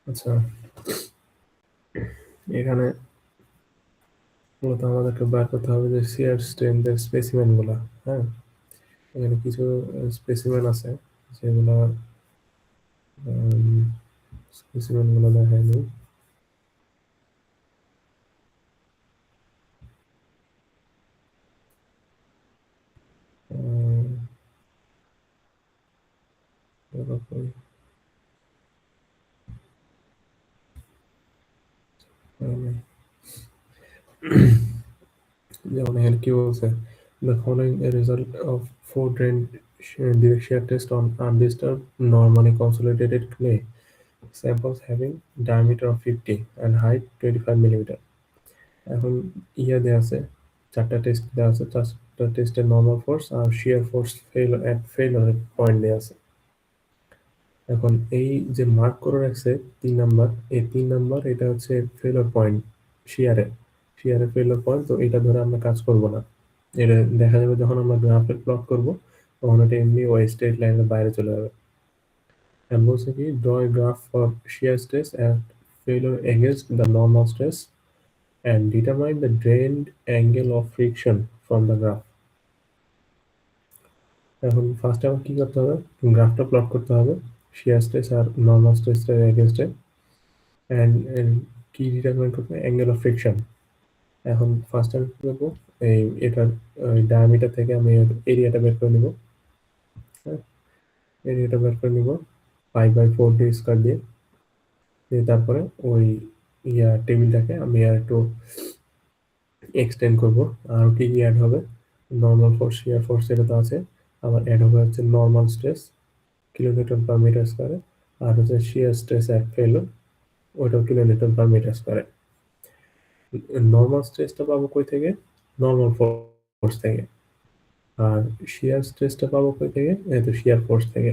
আচ্ছা, এখানে মূলত আমাদেরকে বার করতে হবে যে শিয়ার স্ট্রেন্থের স্পেসিমেন গুলা। হ্যাঁ, এখানে কিছু স্পেসিমেন আছে যেগুলো স্পেসিমেন গুলো দেখায়নি। এরকম যেমন এখানে কি বলছে, the following a result of four drain direct shear test on undisturbed normally consolidated clay samples having diameter of 50 and height 25 millimeter. এখন দেয়া আছে, চারটা টেস্ট দেওয়া আছে, চারটা টেস্টের নর্মাল ফোর্স আর শিয়ার ফোর্স ফেইলিওর পয়েন্ট দেওয়া আছে। এখন এই যে মার্ক করে রাখছে 3 নাম্বার, এই 3 নাম্বার এটা হচ্ছে ফেইলিওর পয়েন্ট শিয়ারের ফেইলিওর পয়েন্ট। তো এটা ধরে আমরা কাজ করব না। এটা দেখা যাবে যখন আমরা গ্রাফে প্লট করব তখন এটা এমনি ওই স্ট্রেট লাইনের বাইরে চলে যাবে। এখন বলছে কি, draw a graph for shear stress and failure against the normal stress and determine the drained angle of friction from the graph. এখন ফার্স্ট আমার কি করতে হবে, গ্রাফটা প্লট করতে হবে শিয়ার স্ট্রেস আর নর্মাল স্ট্রেসের এগেইনস্টে, এন্ড কি ডিটারমাইন করতে হবে, অ্যাঙ্গেল অফ ফ্রিকশন। এখন ফার্স্ট আমি কি করবো, এই এটার ডায়ামিটার থেকে আমি এরিয়াটা বের করে নিব। হ্যাঁ, এরিয়াটা বের করে নিব 5/4 ডি স্কয়ার দিয়ে। তারপরে ওই টেবিলটাকে আমি আর একটু এক্সটেন্ড করব। আর কি কি অ্যাড হবে, নর্মাল ফোর্স, শিয়ার ফোর্স এটা তো আছে, আবার অ্যাড হবে হচ্ছে normal stress kilonewton per metre স্কয়ারে, আর হচ্ছে শিয়ার স্ট্রেস অ্যাট ফেইলিওর ওইটাও কিলোনিউটন পার মিটার স্কয়ারে। নর্মাল স্ট্রেসটা পাবো কই থেকে, নর্মাল ফোর্স থেকে। আর শিয়ার স্ট্রেসটা পাবো কই থেকে, এই তো শিয়ার ফোর্স থেকে।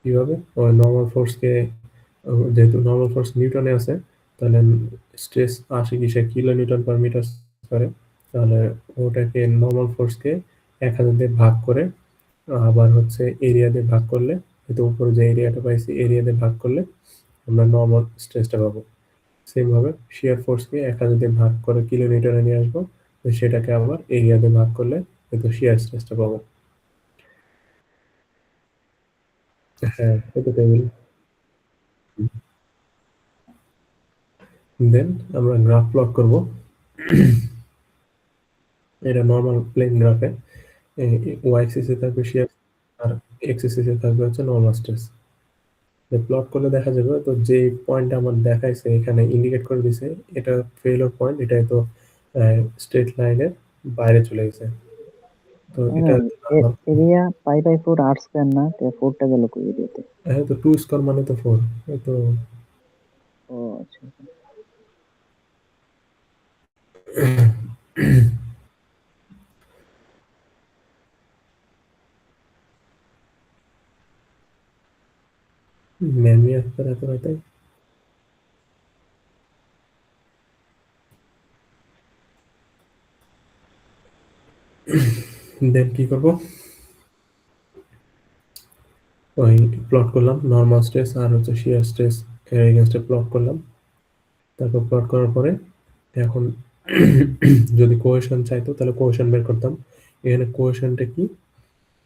কিভাবে, ওই নর্মাল ফোর্সকে, যেহেতু নর্মাল ফোর্স নিউটনে আছে, তাহলে স্ট্রেস আসে কিসে, কিলো নিউটন পার মিটার স্কয়ারে। তাহলে ওটাকে নর্মাল ফোর্সকে 1000 দিয়ে ভাগ করে, আবার হচ্ছে এরিয়া দিয়ে ভাগ করলে, তো উপরে যে এরিয়াটা পাইছি এরিয়া দিয়ে ভাগ করলে আমরা নর্মাল স্ট্রেসটা পাবো। সেম ভাবে শিয়ার ফোর্সকে 1000 দিয়ে ভাগ করে কিলো নিউটনে নিয়ে আসবো, তো সেটাকে আবার এরিয়া দিয়ে ভাগ করলে কিন্তু শিয়ার স্ট্রেসটা পাবো। হ্যাঁ, এটা টেবিল। দেন আমরা গ্রাফ প্লট করব। এটা নরমাল প্লেন গ্রাফে ওয়াই এক্সিসে থাকবে শিয়ার আর এক্স এক্সিসে থাকবে হচ্ছে নরমাল স্ট্রেস। প্লট করলে দেখা যাবে, তো যে পয়েন্ট আমার দেখাইছে এখানে ইন্ডিকেট করে দিছে এটা ফেইলিওর পয়েন্ট, এটা তো স্ট্রেট লাইনের বাইরে চলে গেছে। তো এটা এরিয়া পাই বাই 4 আর স্কয়ার না, তো 4 টা গেল কই এরিয়াতে? হ্যাঁ, তো 2 স্কয়ার মানে তো 4। তো ও আচ্ছা। ম্যামি আসতে রাতে রাতে দেন কি করব, ওই প্লট করলাম নরমাল স্ট্রেস আর হচ্ছে শিয়ার স্ট্রেস এর এগেইনস্টে প্লট করলাম। তারপর প্লট করার পরে এখন যদি কোহেশন চাইতো তাহলে কোহেশন বের করতাম। এখানে কোহেশনটা কি,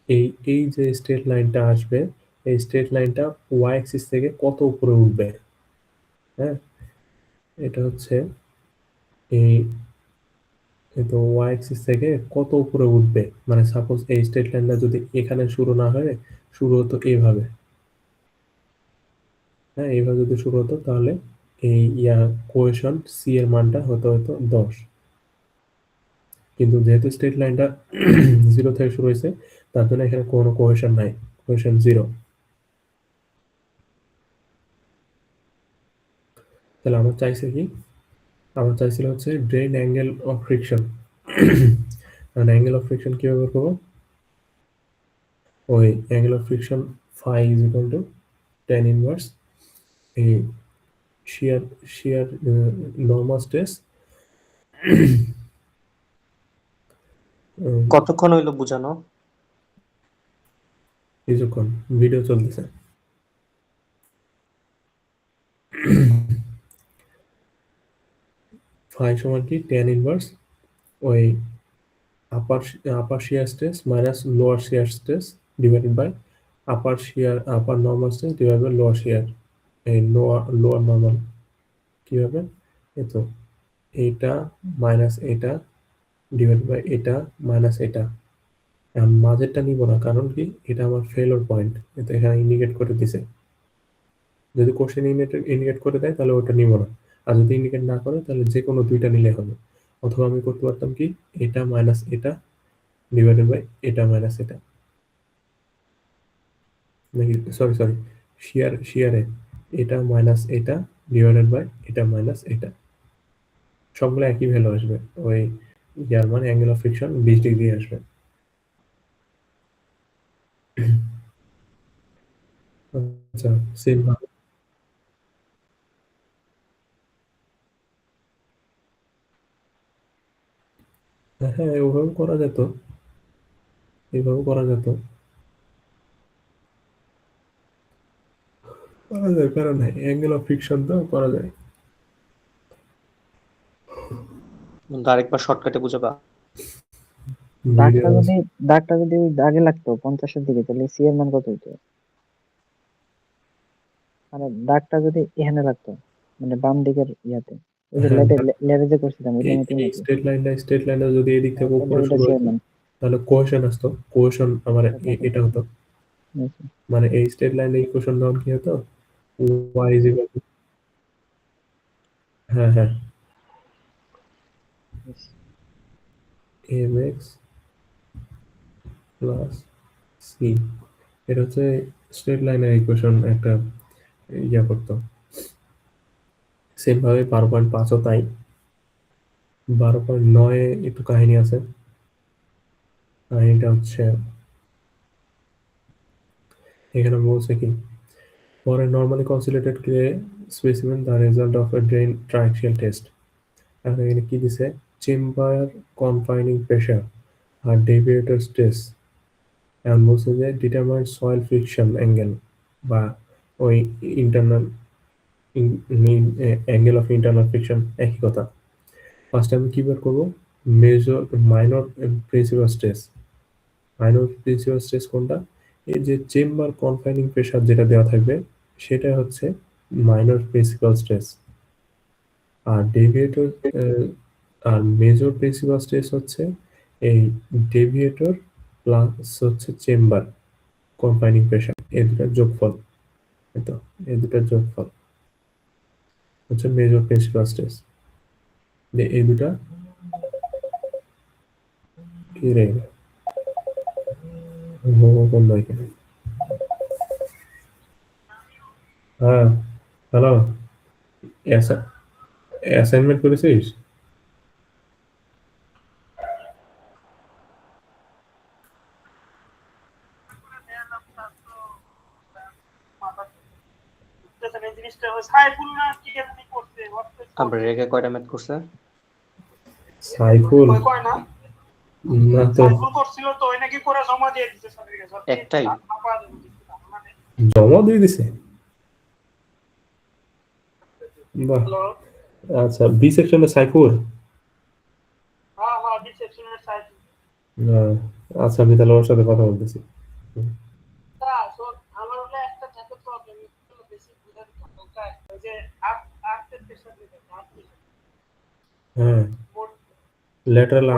এই এই যে স্ট্রেট লাইনটা আসবে, এই স্ট্রেট লাইনটা ওয়াই অ্যাক্সিস থেকে কত উপরে উঠবে। হ্যাঁ, এটা হচ্ছে এই, তো ওয়াই অ্যাক্সিস থেকে কত উপরে উঠবে, মানে সাপোজ এই স্ট্রেট লাইনটা যদি এখানে শুরু না হয়, শুরু হতো এইভাবে। হ্যাঁ, এইভাবে যদি শুরু হতো তাহলে এই কোহেশন সি এর মানটা হতো 10। কিন্তু যেহেতু স্ট্রেট লাইনটা 0 থেকে শুরু হয়েছে, তার জন্য এখানে কোনো কোহেশন নাই, কোহেশন 0। তাহলে আমার চাইছে কি, আমার চাইছিল হচ্ছে drain angle of friction. Angle of friction কিভাবে বের করবো, ওই angle of friction phi is equal to tan inverse এই শিয়ার শিয়ার নর্মাল স্ট্রেস। কতক্ষণ হইলো বুঝানো? কিছুক্ষণ, ভিডিও চলতেছে। ফাই সমান কি tan ইনভার্স ওই upper shear stress minus lower shear stress divided by upper normal stress divide by lower shear এই লোয়ার নর্মাল কি হবে এই তো এইটা মাইনাস এটা ডিভাইড বাই এটা মাইনাস এটা। এখন মাঝেরটা নিব না, কারণ কি এটা আমার ফেলোর পয়েন্ট, এটা এখানে ইন্ডিকেট করে দিছে। যদি কোশ্চেন ইন্ডিকেট করে দেয় তাহলে ওটা নিব না, আর যদি ইন্ডিকেট না করে তাহলে যে কোনো দুইটা নিলে হবে। অথবা আমি করতে পারতাম কি এটা মাইনাস এটা ডিভাইডেড বাই এটা মাইনাস এটা, নাকি সরি শিয়ারে এটা মাইনাস এটা ডিভাইডেড বাই এটা মাইনাস এটা, সবগুলো একই ভ্যালু আসবে। ওই ইয়ার মানে অ্যাঙ্গেল অফ ফ্রিকশন 20 ডিগ্রি আসবে। আচ্ছা সেম ভাবে হ্যাঁ ওভাবে করা যেত, এইভাবে করা যেত, করা যায়, কারণ অ্যাঙ্গেল অফ ফ্রিকশন তো করা যায়। বন্ধু আরেকবার শর্টকাটে বুঝাবা? দাগটা যদি ওই দাগে লাগতো 50-এর দিকে, তাহলে সি এর মান কত হইতো? মানে দাগটা যদি এখানে লাগতো, মানে বাম দিকের ইয়াতে, ওই যে হ্যাঁ, লেরে যে করছিলাম ওইটার মতোই নাকি? স্ট্রেট লাইনটা যদি এদিক থেকে তাহলে উপরে ওইটা শুরু সি এর হতো মান। তাহলে কোহেশন আসতো, কোহেশন আমার আচ্ছা, এটা হতো, আচ্ছা। মানে এই স্ট্রেট লাইনে ইকুয়েশন তখন কি হতো y is equal to হ্যাঁ হ্যাঁ mx প্লাস c, এটা হচ্ছে স্ট্রেট লাইনের ইকুয়েশন একটা ইয়া করতো। সেম ভাবে 12.5ও তাই। 12.9 একটু কাহিনী আছে, কাহিনীটা হচ্ছে এখানে বলছে কি for a normally consolidated clay specimen the result of a drain triaxial test। এখন এখানে কি দিছে চেম্বার কনফাইনিং প্রেশার আর ডেভিয়েটর স্ট্রেস। এখন বলছে যে ডিটারমাইন সয়েল ফ্রিকশন অ্যাঙ্গেল বা ওই internal angle of internal friction একই কথা। ফার্স্ট আমি কি বের করবো major minor principal stress. Minor principal stress কোনটা, এই যে চেম্বার কনফাইনিং প্রেশার যেটা দেওয়া থাকবে সেটা হচ্ছে মাইনর প্রিন্সিপাল স্ট্রেস। আর ডেভিয়েটর আর মেজর প্রিন্সিপাল স্ট্রেস হচ্ছে এই ডেভিয়েটর প্লাস হচ্ছে চেম্বার কনফাইনিং প্রেশার, এই দুটার যোগফল। তো এই দুটার যোগফল হচ্ছে মেজর প্রিন্সিপাল স্ট্রেস। এই দুটা কি রে কোন এখানে হ্যাঁ হ্যালো অ্যাসাইনমেন্ট করেছিস? আমরা রেগে কয়টা ম্যাথ করছে? সাইফুল না তো একটাই। জমা দিয়ে দিছে, বাহ। আচ্ছা বি সেকশনে সাইফুল, আচ্ছা আমি তাহলে ওর সাথে কথা বলতেছি। হ্যাঁ ল্যাটারাল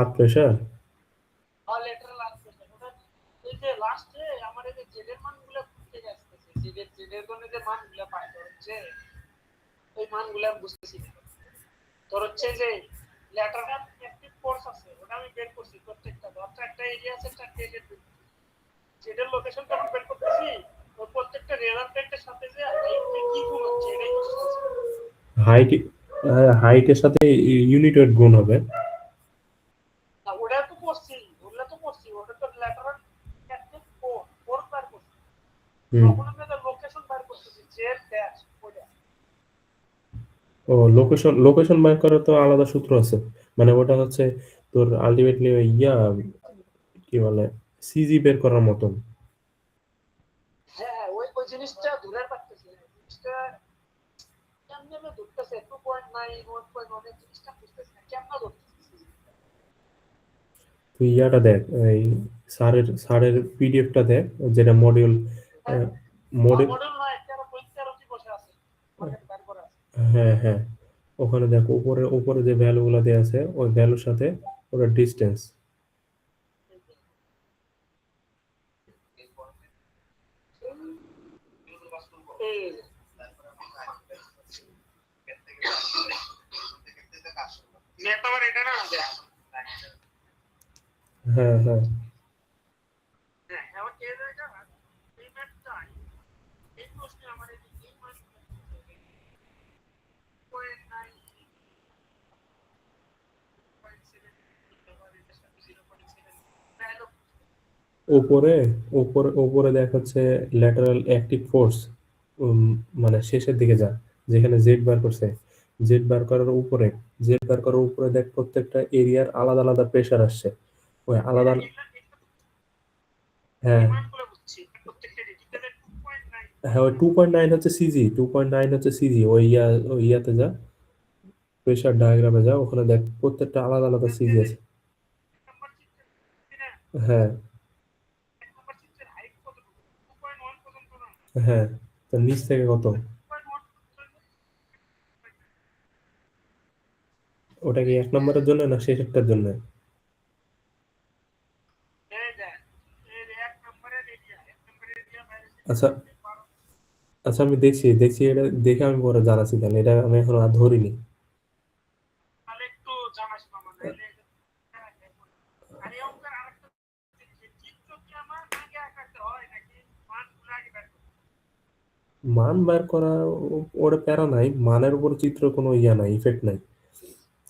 আর্ক প্রেশার। হাইট হাইটের সাথে ইউনিট ওয়েট গুণ হবে। ও লোকেশন বের করার তো আলাদা সূত্র আছে, মানে ওটা হচ্ছে তোর আলটিমেটলি ইয়া কি বলে সিজি বের করার মতন। তুই ইয়াটা দেখ, এই স্যারের পিডিএফটা দেখ, যেটা মডিউল মডিউল। হ্যাঁ হ্যাঁ, ওখানে দেখ উপরে উপরে যে ভ্যালুগুলো দেওয়া আছে ওই ভ্যালুর সাথে ওটা ডিস্টেন্স। হ্যাঁ হ্যাঁ উপরে উপরে উপরে দেখ হচ্ছে ল্যাটারাল অ্যাক্টিভ ফোর্স, মানে শেষের দিকে যা, যেখানে জেড বার করছে, জেড বার করার উপরে, জেড বার করার উপরে দেখ প্রত্যেকটা এরিয়ার আলাদা আলাদা প্রেসার আসছে, ওই আলাদা। হ্যাঁ হ্যাঁ, ওই 2.9 হচ্ছে সিজি, 2.9 হচ্ছে সিজি। ওই ইয়াতে যা, প্রেসার ডায়াগ্রামে যা, ওখানে দেখ প্রত্যেকটা আলাদা আলাদা সিজি আছে। হ্যাঁ হ্যাঁ, তো নিচ থেকে কত? ওটা কি 1 নম্বরের জন্য না শেষেরটার জন্য? আচ্ছা আচ্ছা, আমি দেখছি দেখছি, এটা দেখে আমি পরে জানাচ্ছি, তাহলে এটা আমি এখন আর ধরিনি। মান বার করা ওটা প্যারা নাই, মানের উপর চিত্র কোনো ইয়া নাই, ইফেক্ট নাই,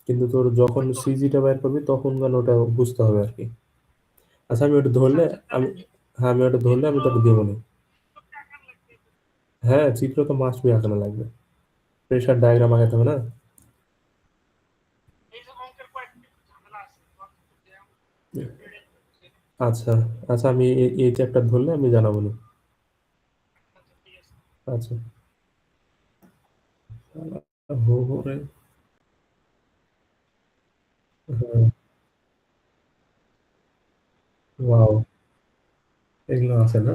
কিন্তু তোর যখন সিজিটা বের করবি তখন যেন ওটা বুঝতে হবে আর কি। আচ্ছা, আমি ওটা ধরলে আমি, হ্যাঁ আমি ওটা ধরলে আমি তোকে দেবো না। হ্যাঁ, চিত্র তো মাস্ট বি আঁকানো লাগবে, প্রেশার ডায়াগ্রাম আঁকাতে হবে না? আচ্ছা আচ্ছা, আমি এই চ্যাপ্টার ধরলে আমি জানাবো না। আচ্ছা। হো হো রে। হ্যাঁ, ওয়াও, এগুলো আছে না?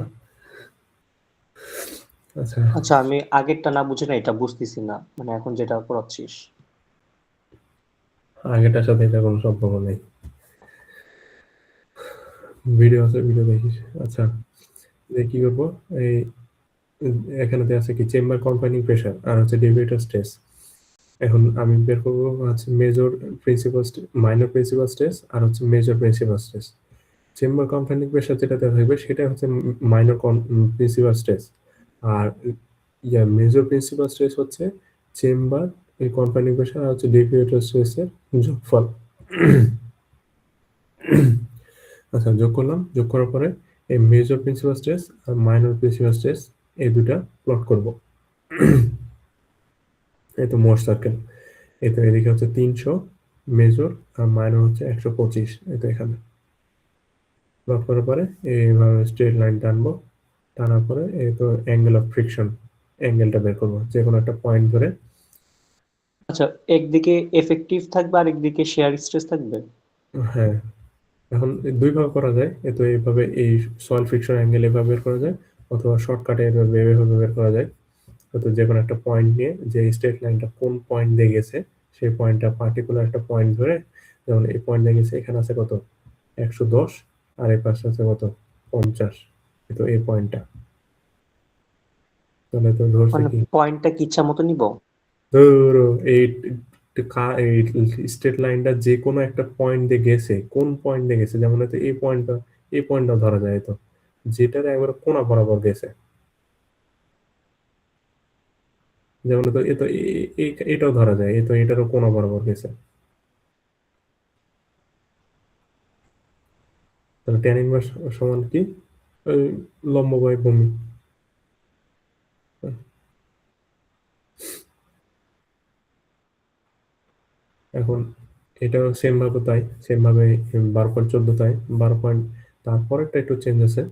আচ্ছা, আচ্ছা, আমি আগেরটা না বুঝে না এটা বুঝতেছি না, মানে এখন যেটা পড়াচ্ছিস। আগেটার সাথে এটা কোনো সম্পর্ক নেই, ভিডিও আছে, ভিডিও দেখিস। আচ্ছা, যে কি করবো, এই এখানেতে আছে কি চেম্বার কনফাইনিং প্রেশার আর হচ্ছে ডেভিয়েটর স্ট্রেস। এখন আমি বের করবো হচ্ছে major principal, minor principal stress আর হচ্ছে major principal stress. Chamber confining pressure যেটাতে থাকবে সেটা হচ্ছে মাইনর প্রিন্সিপাল স্ট্রেস, আর মেজর প্রিন্সিপাল স্ট্রেস হচ্ছে চেম্বার এই কনফাইনিং প্রেশার আর হচ্ছে ডেভিয়েটর স্ট্রেসের যোগফল। আচ্ছা, যোগ করলাম, যোগ করার পরে এই মেজর প্রিন্সিপাল স্ট্রেস আর মাইনর প্রিন্সিপাল স্ট্রেস এই দুটা প্লট করব। এই তো মোট সার্কেল, এই তো এদিকে হচ্ছে 300 মেজর আর মাইনর হচ্ছে 125, এই তো এখানে প্লট করার পরে এইভাবে স্ট্রেট লাইন টানবো, টানার পরে এই তো অ্যাঙ্গেল অফ ফ্রিকশন, অ্যাঙ্গেলটা বের করবো যে কোনো একটা পয়েন্ট ধরে। আচ্ছা, একদিকে এফেক্টিভ থাকবে আর একদিকে শেয়ার স্ট্রেস থাকবে। হ্যাঁ, এখন দুই ভাবে করা যায়, এ তো এইভাবে এই সয়েল ফ্রিকশন অ্যাঙ্গেল এভাবে বের করা যায়, অথবা শর্টকাটে এভাবে বের করা যায়। হয়তো যে কোনো একটা পয়েন্ট নিয়ে, যে স্ট্রেট লাইনটা কোন পয়েন্ট দিয়ে গেছে সেই পয়েন্টটা পার্টিকুলার একটা পয়েন্ট ধরে, যেমন এই পয়েন্ট দিয়ে গেছে, এখানে আছে কত 110, আর এই পাশে আছে কত 50, তো এই পয়েন্টটা, তাহলে তো ধরছে মানে কি, পয়েন্টটা কি ইচ্ছা মতো নিব? ধরো এই স্ট্রেট লাইনটা যে কোনো একটা পয়েন্ট দিয়ে গেছে, কোন পয়েন্ট দিয়ে গেছে, যেমন হয়তো এই পয়েন্টটা ধরা যায়, তো যেটার একবার কোনা বরাবর গেছে, যেমন তো এ তো এটাও ধরা যায়, এ তো এটারও কোনা বরাবর গেছে, তাহলে ট্যান ইনভার্স সমান কি, ওই লম্ব বাই ভূমি। এখন এটাও সেম ভাবে তাই, সেম ভাবে 12.14 তাই 12 পয়েন্ট, তারপরেরটা একটু চেঞ্জ আছে।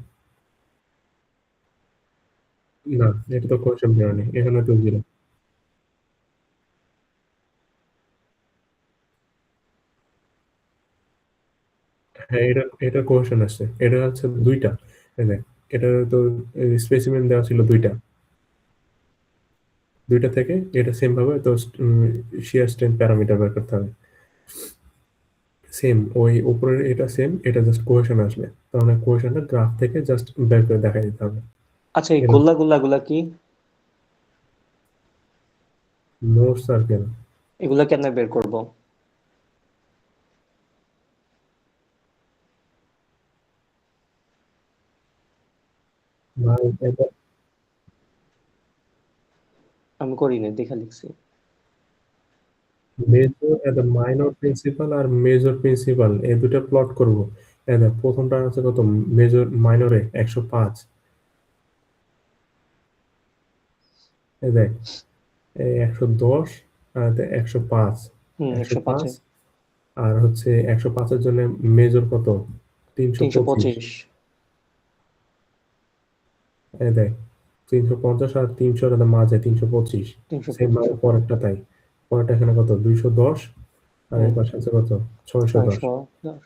না, এটা তো কোয়েশ্চেন পেয়ার নেই, এখানে তো জিরো। হ্যাঁ, এটা কোয়েশ্চেন আসছে। এটা হচ্ছে ২ টা। এই দেখ, এটা তো স্পেসিমেন দেওয়া ছিল ২ টা। ২ টা থেকে এটা সেম ভাবে তো শিয়ার স্ট্রেংথ প্যারামিটার বের করতে হবে। সেম ওই উপরের এটা সেম, এটা জাস্ট কোহেশন আসবে। তার মানে কোহেশনটা গ্রাফ থেকে জাস্ট বের করে দেখাই দিতে হবে। আচ্ছা, এই এটা গুলা কি? মোর সার্কেল। এগুলা কেমনে বের করব? ভাই এটা আমি করিনি, দেখে লিখছি। মেজর এন্ড মাইনর প্রিন্সিপাল আর মেজর প্রিন্সিপাল এই দুটো প্লট করব। এই দেখ প্রথমটা আছে কত, মেজর মাইনরে 105। এই দেখ এই 110 আর 105, 105 105-এ আর হচ্ছে 105 এর জন্য মেজর কত, 325। 325, এই দেখ 350 আর 300 এর মাঝে 325। সেম 325। ভাবে ওকে। পরেরটা তাই। পরেরটা এখানে কত, 210 আর হুম এর পাশে আছে কত, 610। 610।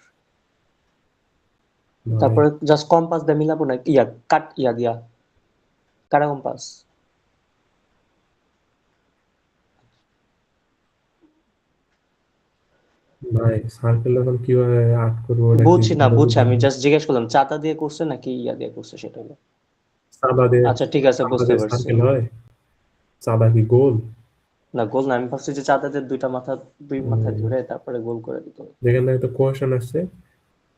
ভাই তারপরে জাস্ট কম্পাস দিয়ে মিলাবো না, ইয়া কাট ইয়া দিয়া কাটা কম্পাস। ভাই সার্কেল এখন কিভাবে আর্ট করবো এটা কি বুঝছি না, ভালো বুঝছি, বুঝাবো আমি না। জাস্ট জিজ্ঞেস করলাম চাঁদা দিয়ে করছে নাকি ইয়া দিয়ে করছে সেটা হলো। চাঁদা দিয়ে, আচ্ছা ঠিক আছে, চাঁদা বুঝতে দিয়ে পারছি। সার্কেল হয়? চাঁদা কি গোল? না, গোল না, আমি ভাবছি যে চাঁদা দিয়ে দুই মাথায় উম, ধরে তারপরে গোল করে দিতে হবে। যেখান থেকে তো কোয়েশন আসছে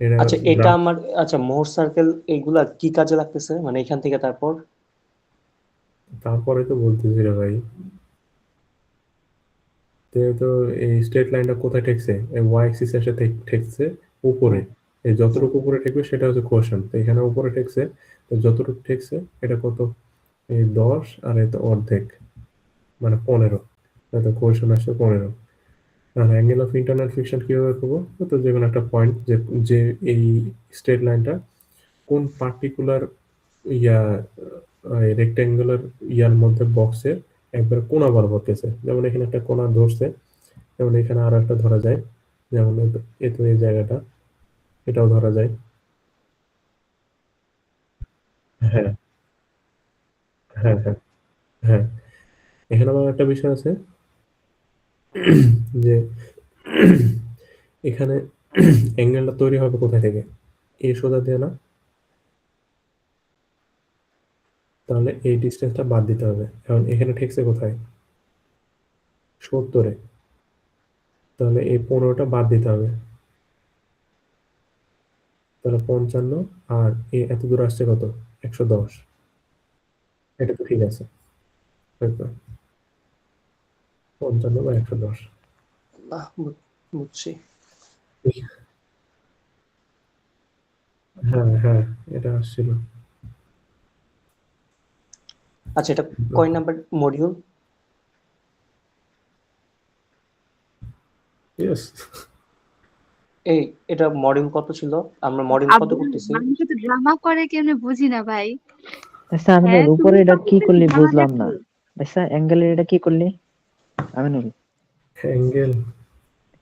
এটা আচ্ছা, এটা গ্রাফ। আমার, আচ্ছা মোহর সার্কেল এইগুলা কি কাজে লাগতেছে, মানে এখান থেকে তারপর? তারপরে তো বলতেছি রে ভাই, তো এই স্ট্রেট লাইনটা কোথায় ঠেকছে, এই ওয়াই অ্যাক্সিস এর সাথে ঠেকছে উপরে। হুম এই হুম যতটুকু উপরে ঠেকবে সেটা হচ্ছে কোয়েশন, তো এখানে উপরে ঠেকছে। তো যতটুকু ঠেকছে এটা কত, এই 10 আর এটা অর্ধেক মানে 15। তো কোয়েশন আসছে 15। আর অ্যাঙ্গেল অফ ইন্টারনাল ফ্রিকশন কিভাবে করবো, তো যে কোনো একটা পয়েন্ট, যে যে এই স্ট্রেট লাইনটা কোন পার্টিকুলার ইয়া রেক্টেঙ্গুলার ইয়ার মধ্যে বক্সের একবার কোণা বরাবর গেছে। যেমন এখানে একটা কোণা ধরছে, যেমন এখানে আরো একটা ধরা যায়, যেমন এ তো এই জায়গাটা, এটাও ধরা যায়। হ্যাঁ, হ্যাঁ, হ্যাঁ, হ্যাঁ। এখানে আবার একটা বিষয় আছে যে এখানে অ্যাঙ্গেলটা তৈরি হবে কোথায় থেকে, এই সোজা দিয়ে না, তাহলে এই ডিসটেন্সটা বাদ দিতে হবে। এখন এখানে ঠেকছে কোথায়, 70-এ, তাহলে এই 15টা বাদ দিতে হবে। তাহলে 55 আর এত দূর আসছে কত, 110। এটা তো ঠিক আছে, তাই তো? 55 বা 110। আহ, বুঝছি। হ্যাঁ, হ্যাঁ, এটা আসছিল। আচ্ছা, এটা কয় নাম্বার মডিউল? ইয়েস। এই এটা মডিউল কত ছিল? আমরা মডিউল কত আব্বু করতেছি? মানুষ তো ড্রামা করে কেমনে বুঝি না ভাই। আচ্ছা হ্যাঁ আমিনুল, উপরে তুমি এটা কি করতেছি করলি ড্রামা বুঝলাম না। দেখো। আচ্ছা অ্যাঙ্গেলের এটা কি করলি আমিনুল, অ্যাঙ্গেল,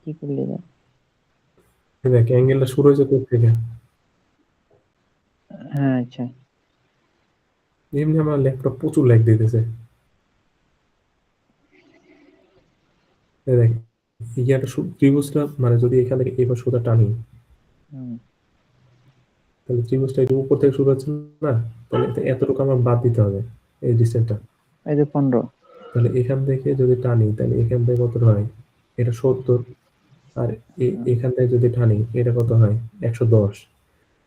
কি করলি না? দেখ অ্যাঙ্গেলটা শুরু হয়েছে কোথা থেকে। হ্যাঁ আচ্ছা। এমনি আমার ল্যাপটপ প্রচুর ল্যাগ দিতেছে। এই দেখ ইয়াটা ত্রিভুজটা মানে যদি এখান থেকে এবার সোজা টানি, হুম, তাহলে ত্রিভুজটা একটু উপর থেকে শুরু হচ্ছে না, তাহলে এতটুকু আমার বাদ দিতে হবে এই ডিস্টেন্সটা। এই যে 15। তাহলে এখান থেকে যদি টানি তাহলে এখান থেকে কত হয়, এটা 70। আর এখান থেকে যদি টানি এটা কত হয়, 110।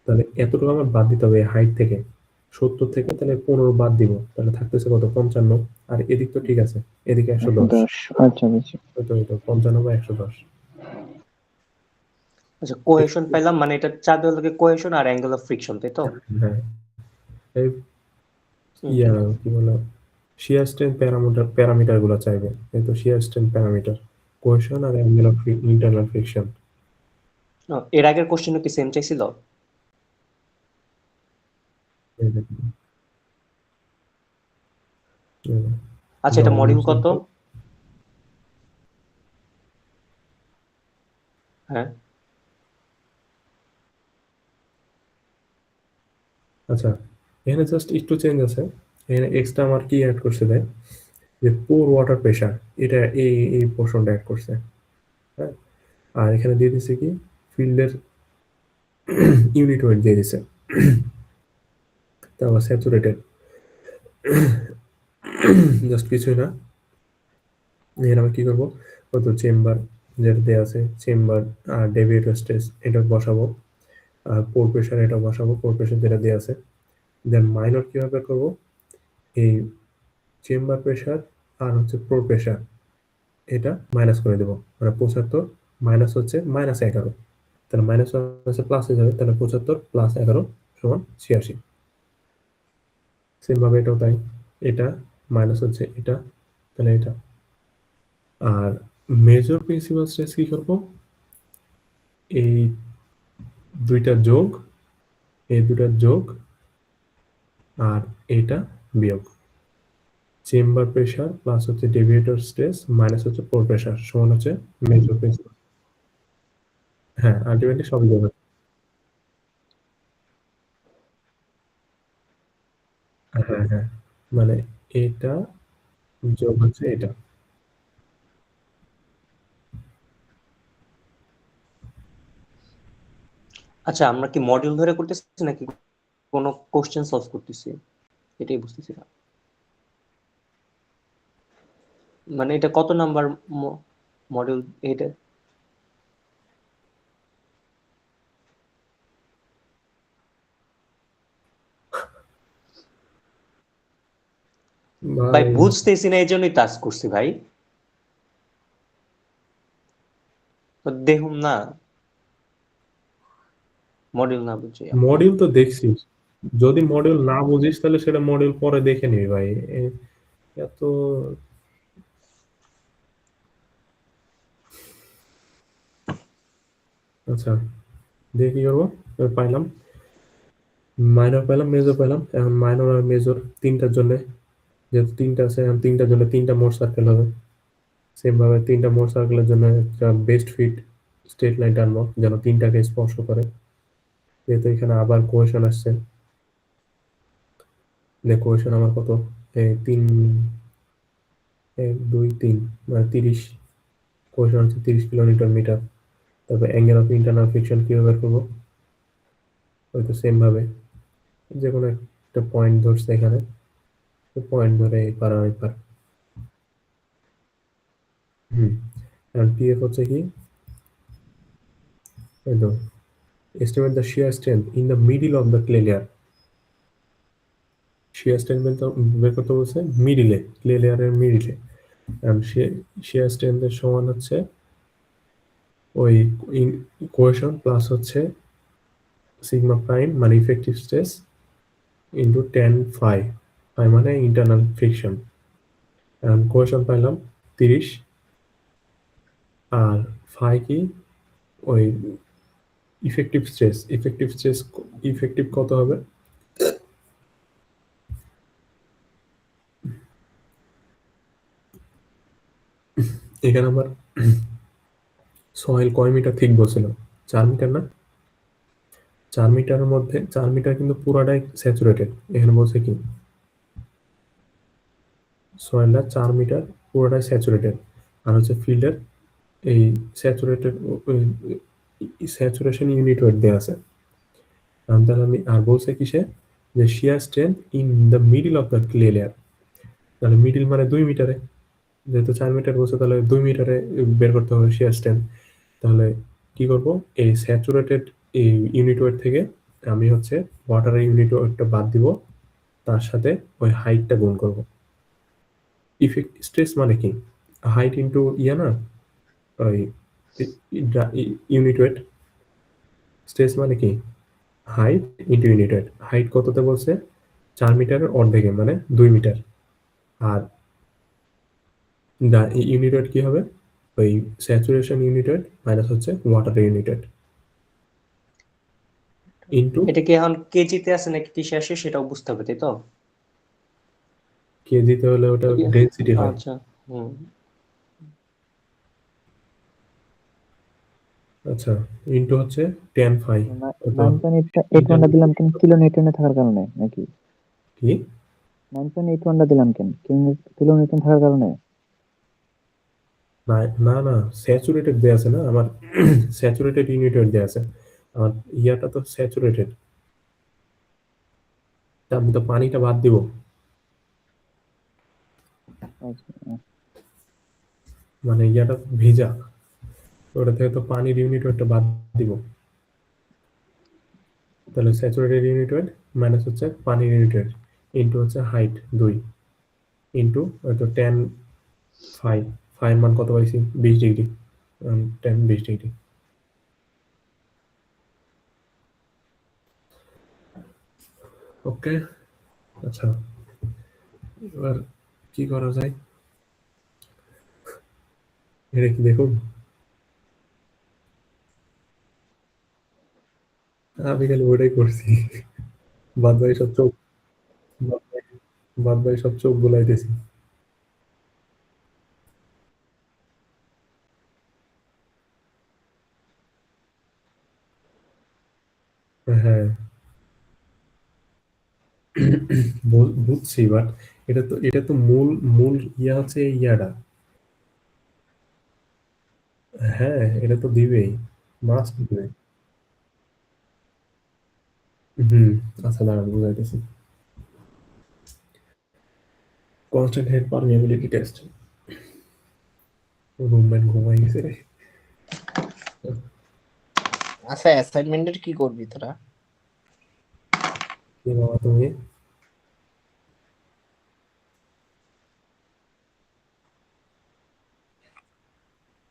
তাহলে এতটুকু আমার বাদ দিতে হবে হাইট থেকে, 70 থেকে তাহলে 15 বাদ দিব, তাহলে থাকতেছে কত, 55। আর এদিক তো ঠিক আছে, এদিকে 110। 110, আচ্ছা বুঝছি। হয়তো 55 বা 110। আচ্ছা, কোহেশন পেলাম, মানে এটা চাঁদের লগে কোহেশন আর অ্যাঙ্গেল অফ ফ্রিকশন, তাই তো? হ্যাঁ, এই ওকে। কি বলে, শিয়ার স্ট্রেন্থ প্যারামিটার গুলো চাইবে। এই তো শিয়ার স্ট্রেন্থ প্যারামিটার, কোহেশন আর অ্যাঙ্গেল অফ ইন্টারনাল ফ্রিকশন। এর আগের কোশ্চেনও কি সেম চাইছিল? আচ্ছা, এটা মডিউল কত? হ্যাঁ, আচ্ছা, এখানে জাস্ট একটু চেঞ্জ আছে। এখানে এক্সট্রা আমার কি অ্যাড করছে দেয় যে পোর ওয়াটার প্রেশার, এটা এই পোর্শনটা অ্যাড করছে। হ্যাঁ, আর এখানে দিয়ে দিছে কি ফিল্ডের ইউনিট ওয়েট দিয়ে দিছে, তারপর স্যাচুরেটেড, জাস্ট কিছুই না। এর আমি কি করবো, হয়তো চেম্বার যেটা দেওয়া আছে, চেম্বার আর ডেভিয়েটর স্ট্রেস এটা বসাবো, আর পোর প্রেশার এটা বসাবো, পোর প্রেশার যেটা দেওয়া আছে। দেন মাইনর কিভাবে করবো, এই চেম্বার প্রেশার আর হচ্ছে পোর প্রেশার এটা মাইনাস করে দেবো, মানে 75 মাইনাস হচ্ছে -11, তাহলে মাইনাস হচ্ছে প্লাসে যাবে, তাহলে 75 + 11 সমান 86। সেম ভাবে এটাও তাই, এটা মাইনাস হচ্ছে এটা, তাহলে এটা। আর মেজর প্রিন্সিপাল স্ট্রেস কি করবো, এই দুইটা যোগ, এই দুটা যোগ আর এটা বিয়োগ, চেম্বার প্রেশার প্লাস হচ্ছে ডেভিয়েটর স্ট্রেস মাইনাস হচ্ছে পোর প্রেশার সমান হচ্ছে মেজর প্রিন্সিপাল। হ্যাঁ, আলটিমেটলি সবই যাবে। হ্যাঁ হ্যাঁ, মানে এটা যোগ হচ্ছে এটা। আচ্ছা, আমরা কি মডিউল ধরে করতেছি নাকি কোনো কোশ্চেন সলভ করতেছি, এটাই বুঝতেছি না। মানে এটা কত নাম্বার মডিউল এটা? ভাই ভাই বুঝতেছি না, এই জন্যই টাচ করছি ভাই। তো দেখুন না, মডিউল না বুঝে মডিউল তো দেখছিস, যদি মডিউল না বুঝিস তাহলে সেটা মডিউল পরে দেখে নিবি ভাই। এত আচ্ছা, দিয়ে কি করবো, এবার পাইলাম মাইনর, পাইলাম মেজর, পাইলাম। এখন মাইনর আর মেজর তিনটার জন্য, যেহেতু তিনটা আছে, এখন তিনটার জন্য তিনটা মোট সার্কেল হবে। সেম ভাবে তিনটা মোট সার্কেলের জন্য একটা বেস্ট ফিট স্ট্রেট লাইন টানবো যেন তিনটাকে স্পর্শ করে। যেহেতু এখানে আবার কোহেশন আসছে, যে কোহেশন আমার কত, এই 3, 1 2 3 মানে 30, কোহেশন হচ্ছে 30 কিলোমিটার মিটার। তারপর অ্যাঙ্গেল অফ ইন্টারনাল ফ্রিকশন কিভাবে বের করবো, ওই তো সেম ভাবে যে কোনো একটা পয়েন্ট ধরছে এখানে, পয়েন্ট ধরে এই পার আর এই পার। আর পিএফ হচ্ছে কি, এই তো estimate the shear strength in the middle of the clay layer। shear strength বের করতে বলছে মিডিলে, ক্লে লেয়ারের মিডিলে। shear strength এর সমান হচ্ছে ওই কোহেশন প্লাস হচ্ছে সিগমা প্রাইম মানে effective stress into tan phi, phi মানে ইন্টারনাল ফ্রিকশন। কোহেশন পাইলাম 30, আর phi কি, ওই ইফেক্টিভ কত হবে, এখানে আমার সয়েল কয় মিটার থিক বলছিল, 4 মিটার না, 4 মিটারের মধ্যে 4 মিটার কিন্তু পুরাটাই স্যাচুরেটেড। এখানে বলছে কি সয়েলটা 4 মিটার পুরোটাই স্যাচুরেটেড, আর হচ্ছে ফিল্ডের এই স্যাচুরেটেড স্যাচুরেশন ইউনিট ওয়েট দেওয়া আছে। তাহলে আমি আর বলছে কিসে, যে shear strength in the middle of the clay layer, তাহলে মিডল মানে 2 মিটারে, যেহেতু 4 মিটার বলছে তাহলে 2 মিটারে বের করতে হবে শিয়ার স্ট্রেংথ। তাহলে কি করব, এই স্যাচুরেটেড এই ইউনিট ওয়েট থেকে আমি হচ্ছে ওয়াটারের ইউনিট ওয়েটটা বাদ দিব, তার সাথে ওই হাইটটা গুণ করব। ইফেক্ট স্ট্রেস মানে কি, হাইট ইন্টু ইয়া না, ওই ইউনিট ওয়েট। স্ট্রেস মানে কি height into unit wait. Height কততে বলছে, 4 মিটারের অর্ধেকে মানে 2 মিটার। আর ইউনিট ওয়েট কি হবে, ওই স্যাচুরেশন ইউনিট ওয়েট মাইনাস হচ্ছে ওয়াটার ইউনিট ওয়েট ইন্টু এটা কি এখন কেজিতে আছে নাকি কিসে আসে সেটাও বুঝতে হবে, তাই তো? কেজিতে হলে ওটা ডেনসিটি হয়। আচ্ছা, হুম। আচ্ছা, ইনটু হচ্ছে tan phi। কত? 9.81 দিলাম কেন, কিলো নিউটনে থাকার কারণে নাকি? কি? 9.81 দিলাম কেন, কিলো নিউটন থাকার কারণে? না না না, স্যাচুরেটেড দেয়া আছে না আমার। স্যাচুরেটেড ইউনিট দেয়া আছে আমার। ইয়াটা তো স্যাচুরেটেড, আমি তো পানিটা বাদ দিব। আচ্ছা, মানে ইয়াটা ভিজা, ওটা থেকে তো পানির ইউনিট ওয়েটটা বাদ দিব। তাহলে স্যাচুরেটেড ইউনিট ওয়েট মাইনাস হচ্ছে পানির ইউনিট ওয়েট ইন্টু হচ্ছে হাইট 2 ইন্টু হয়তো টেন ফাইভ। ফাইভ মান কত পাইছি? 20 ডিগ্রি। 20 ডিগ্রি। ওকে। আচ্ছা, এবার কি করা যায়? এটা কি দেখুন, আমি খালি ওটাই করছি। বাদ বাকি সব চোখ, বাদ বাকি সব চোখ বুলাইতেছি। হ্যাঁ, বুঝছি, বাট এটা তো মূল মূল ইয়া আছে ইয়াটা। হ্যাঁ, এটা তো দিবেই, মাস্ট দিবে। হুম। আচ্ছা, দাঁড়ান বুঝাইতেছি। Constant head permeability test. Roommate ঘুমাই গেছে রে। আচ্ছা, অ্যাসাইনমেন্টের কি করবি তোরা? কি বাবা তুমি?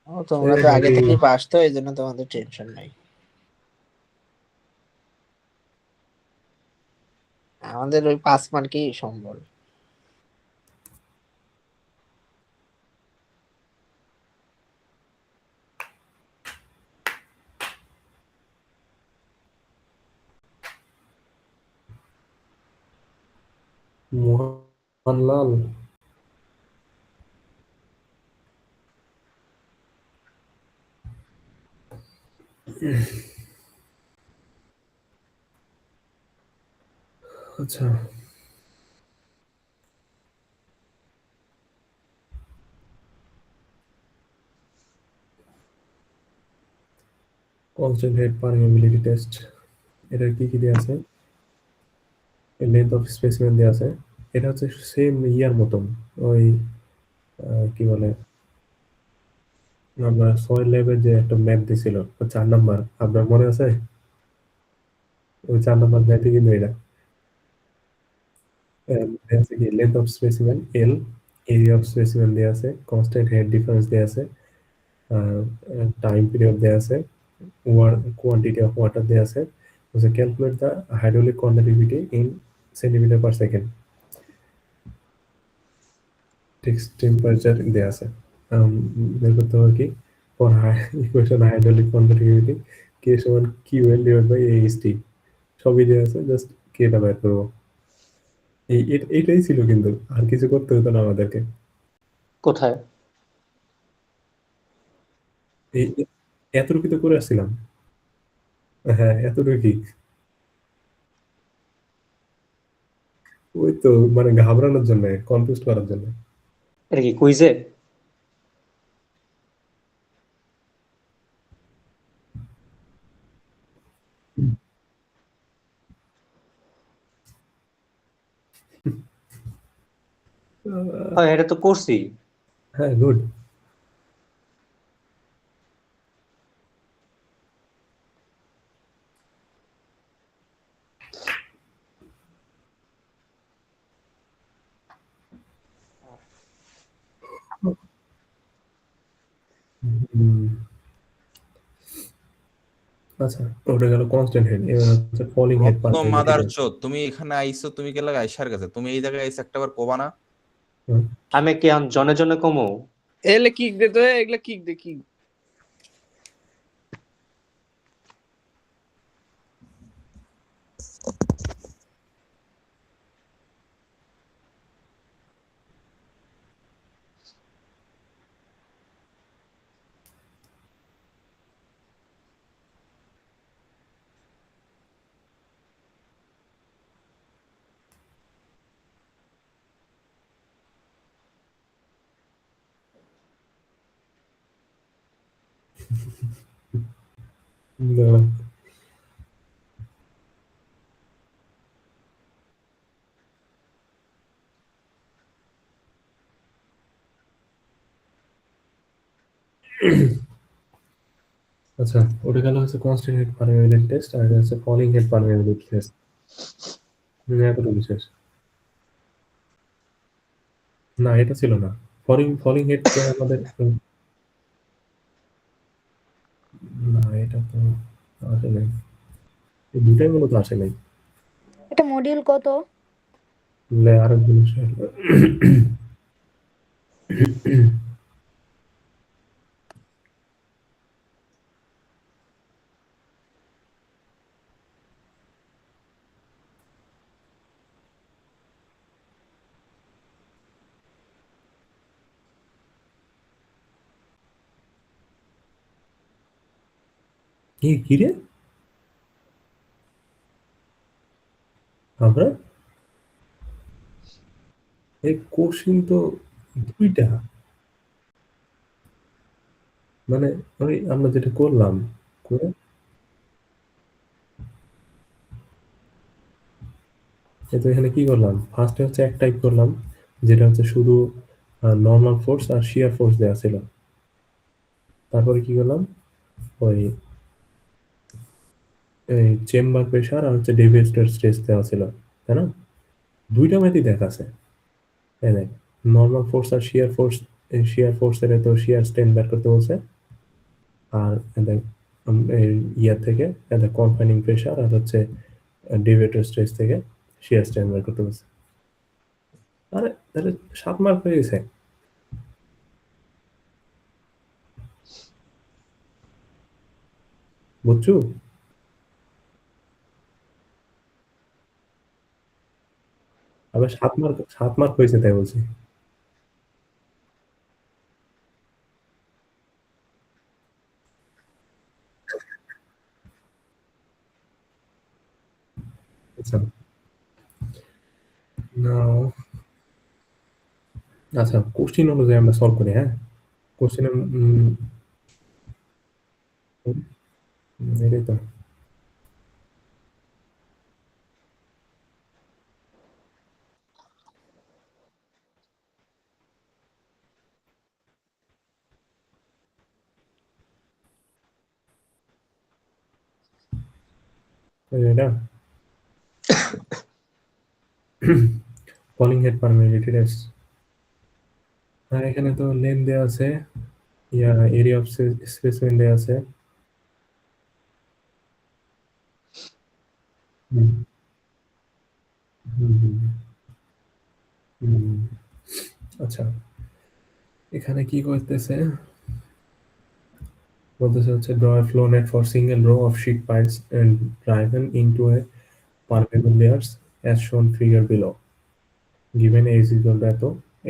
ও, তোমরা তো আগে থেকেই পাস, তো এই জন্য তোমাদের টেনশন নাই। আমাদের ওই 5 মার্কেই সম্বল। মোহনলাল। আচ্ছা, কনস্ট্যান্ট হেড পারমিয়াবিলিটি টেস্ট। এটা কি কি দেওয়া আছে? লেন্থ অফ স্পেসিমেন দেওয়া আছে। এটা হচ্ছে সেম ইয়ার মতন, ওই কি বলে, আমরা সয়েল ল্যাবের যে একটা ম্যাথ দিছিল 4 নাম্বার, আপনার মনে আছে? ওই 4 নাম্বার ম্যাথে কিন্তু এটা আছে কি, length of specimen L, area of specimen দেওয়া আছে, কনস্ট্যান্ট হেড ডিফারেন্স দেওয়া আছে, টাইম পিরিয়ড দেওয়া আছে, কোয়ান্টিটি অফ ওয়াটার দেওয়া আছে, calculate the hydraulic conductivity in centimetre per second, fixed temperature দেওয়া আছে। বের করতে হবে কি, ফর ইকুয়েশন হাইড্রোলিক কন্ডাক্টিভিটি কে সমান q l divide by h t, সবই দেওয়া আছে, জাস্ট কেটা বের করবো। এইটাই ছিল, কিন্তু আর কিছু করতে হতো না আমাদেরকে। কোথায়? এই এতটুকু তো করে আসছিলাম। হ্যাঁ, এতটুকুই। ওই তো মানে ঘাবড়ানোর জন্য, কনফিউজ করার জন্য। এটা কি কুইজে? হ্যাঁ, এটা তো করছি। হ্যাঁ, গুড। আচ্ছা, ওটা গেল কনস্ট্যান্ট হেড। এবার হচ্ছে ফলিং হেড রত্ন পারমিয়াবিলিটি মাদার টেস্ট। চোদ, তুমি এখানে আইছো, তুমি কে লাগা আইসার কাছে, তুমি এই জায়গায় আইসা একটা বার কোবা না? আমি কি জনে জনে কমো? এলে কিক দে তো, এগুলা কিক দে, কিক। দাঁড়া। আচ্ছা, ওটা গেল হচ্ছে কনস্ট্যান্ট হেড পারমিয়াবিলিটি টেস্ট, আর এটা হচ্ছে ফলিং হেড পারমিয়াবিলিটি টেস্ট। এতটুকু শেষ। না, এটা ছিল না। ফলিং হেড তো আমাদের না, এটা তো আসে নাই। এই দুটাই মূলত আসে নাই। এটা মডিউল কত? আরেক জিনিস আসলো। কি রে? আমরা এই কোশ্চিন তো দুইটা, মানে ওই আমরা যেটা করলাম করে তো এখানে কি করলাম, ফার্স্টে হচ্ছে এক টাইপ করলাম যেটা হচ্ছে শুধু নর্মাল ফোর্স আর শিয়ার ফোর্স দেওয়া ছিল। তারপরে কি করলাম, ওই চেম্বার প্রেসার আর হচ্ছে ডেভিয়েটেড স্ট্রেস দেওয়া ছিল, তাই না? দুইটা ম্যাথই দেখা আছে। এই দেখ, নর্মাল ফোর্স আর শিয়ার ফোর্সের তো শিয়ার স্ট্রেন বের করতে বলছে, আর দেখ ইয়ার থেকে কনফাইনিং প্রেসার আর হচ্ছে ডেভিয়েটেড স্ট্রেস থেকে শিয়ার স্ট্রেন বের করতে বলছে। আরে তাহলে 7 মার্ক হয়ে গেছে। বুঝছো? আবার 7 মার্ক হয়েছে তাই বলছি। আচ্ছা, নাও আচ্ছা, কোশ্চিন অনুযায়ী আমরা সলভ করি, হ্যাঁ? কোশ্চিনের এটাই তো। এটা ফলিং হেড পারমিয়াবিলিটি টেস্ট। আর এখানে তো লেন দেওয়া আছে, এরিয়া অফ স্পেসিমেন দেওয়া আছে। হুম, হুম, হুম, হুম। আচ্ছা, এখানে কি করতেছে, বলতেছে হচ্ছে draw a flow net for single row of sheet piles and driven into a permeable layers as shown figure below. Given a is equal to এত,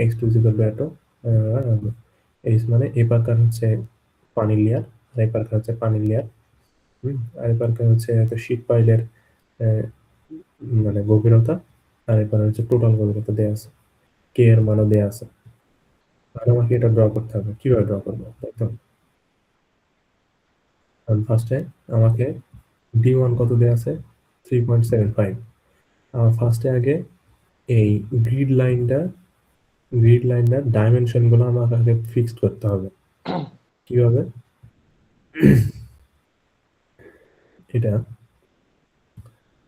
x2 is equal to এত, h মানে এ পার্কার হচ্ছে পানির layer, আর এই Parker হচ্ছে পানির layer, আর এই Parker হচ্ছে এত শীট পাইলের মানে গভীরতা, আর এবার হচ্ছে টোটাল গভীরতা দেওয়া আছে, কে এর মানও দেওয়া আছে। আর আমাকে এটা ড্র করতে হবে। কিভাবে ড্র করবো? একদম ফার্স্টে আমাকে D1 কত দেওয়া আছে, 3.75। আমার ফার্স্টে আগে এই গ্রিড লাইনটার ডাইমেনশন গুলো আমাকে আগে ফিক্সড করতে হবে। কিভাবে? এটা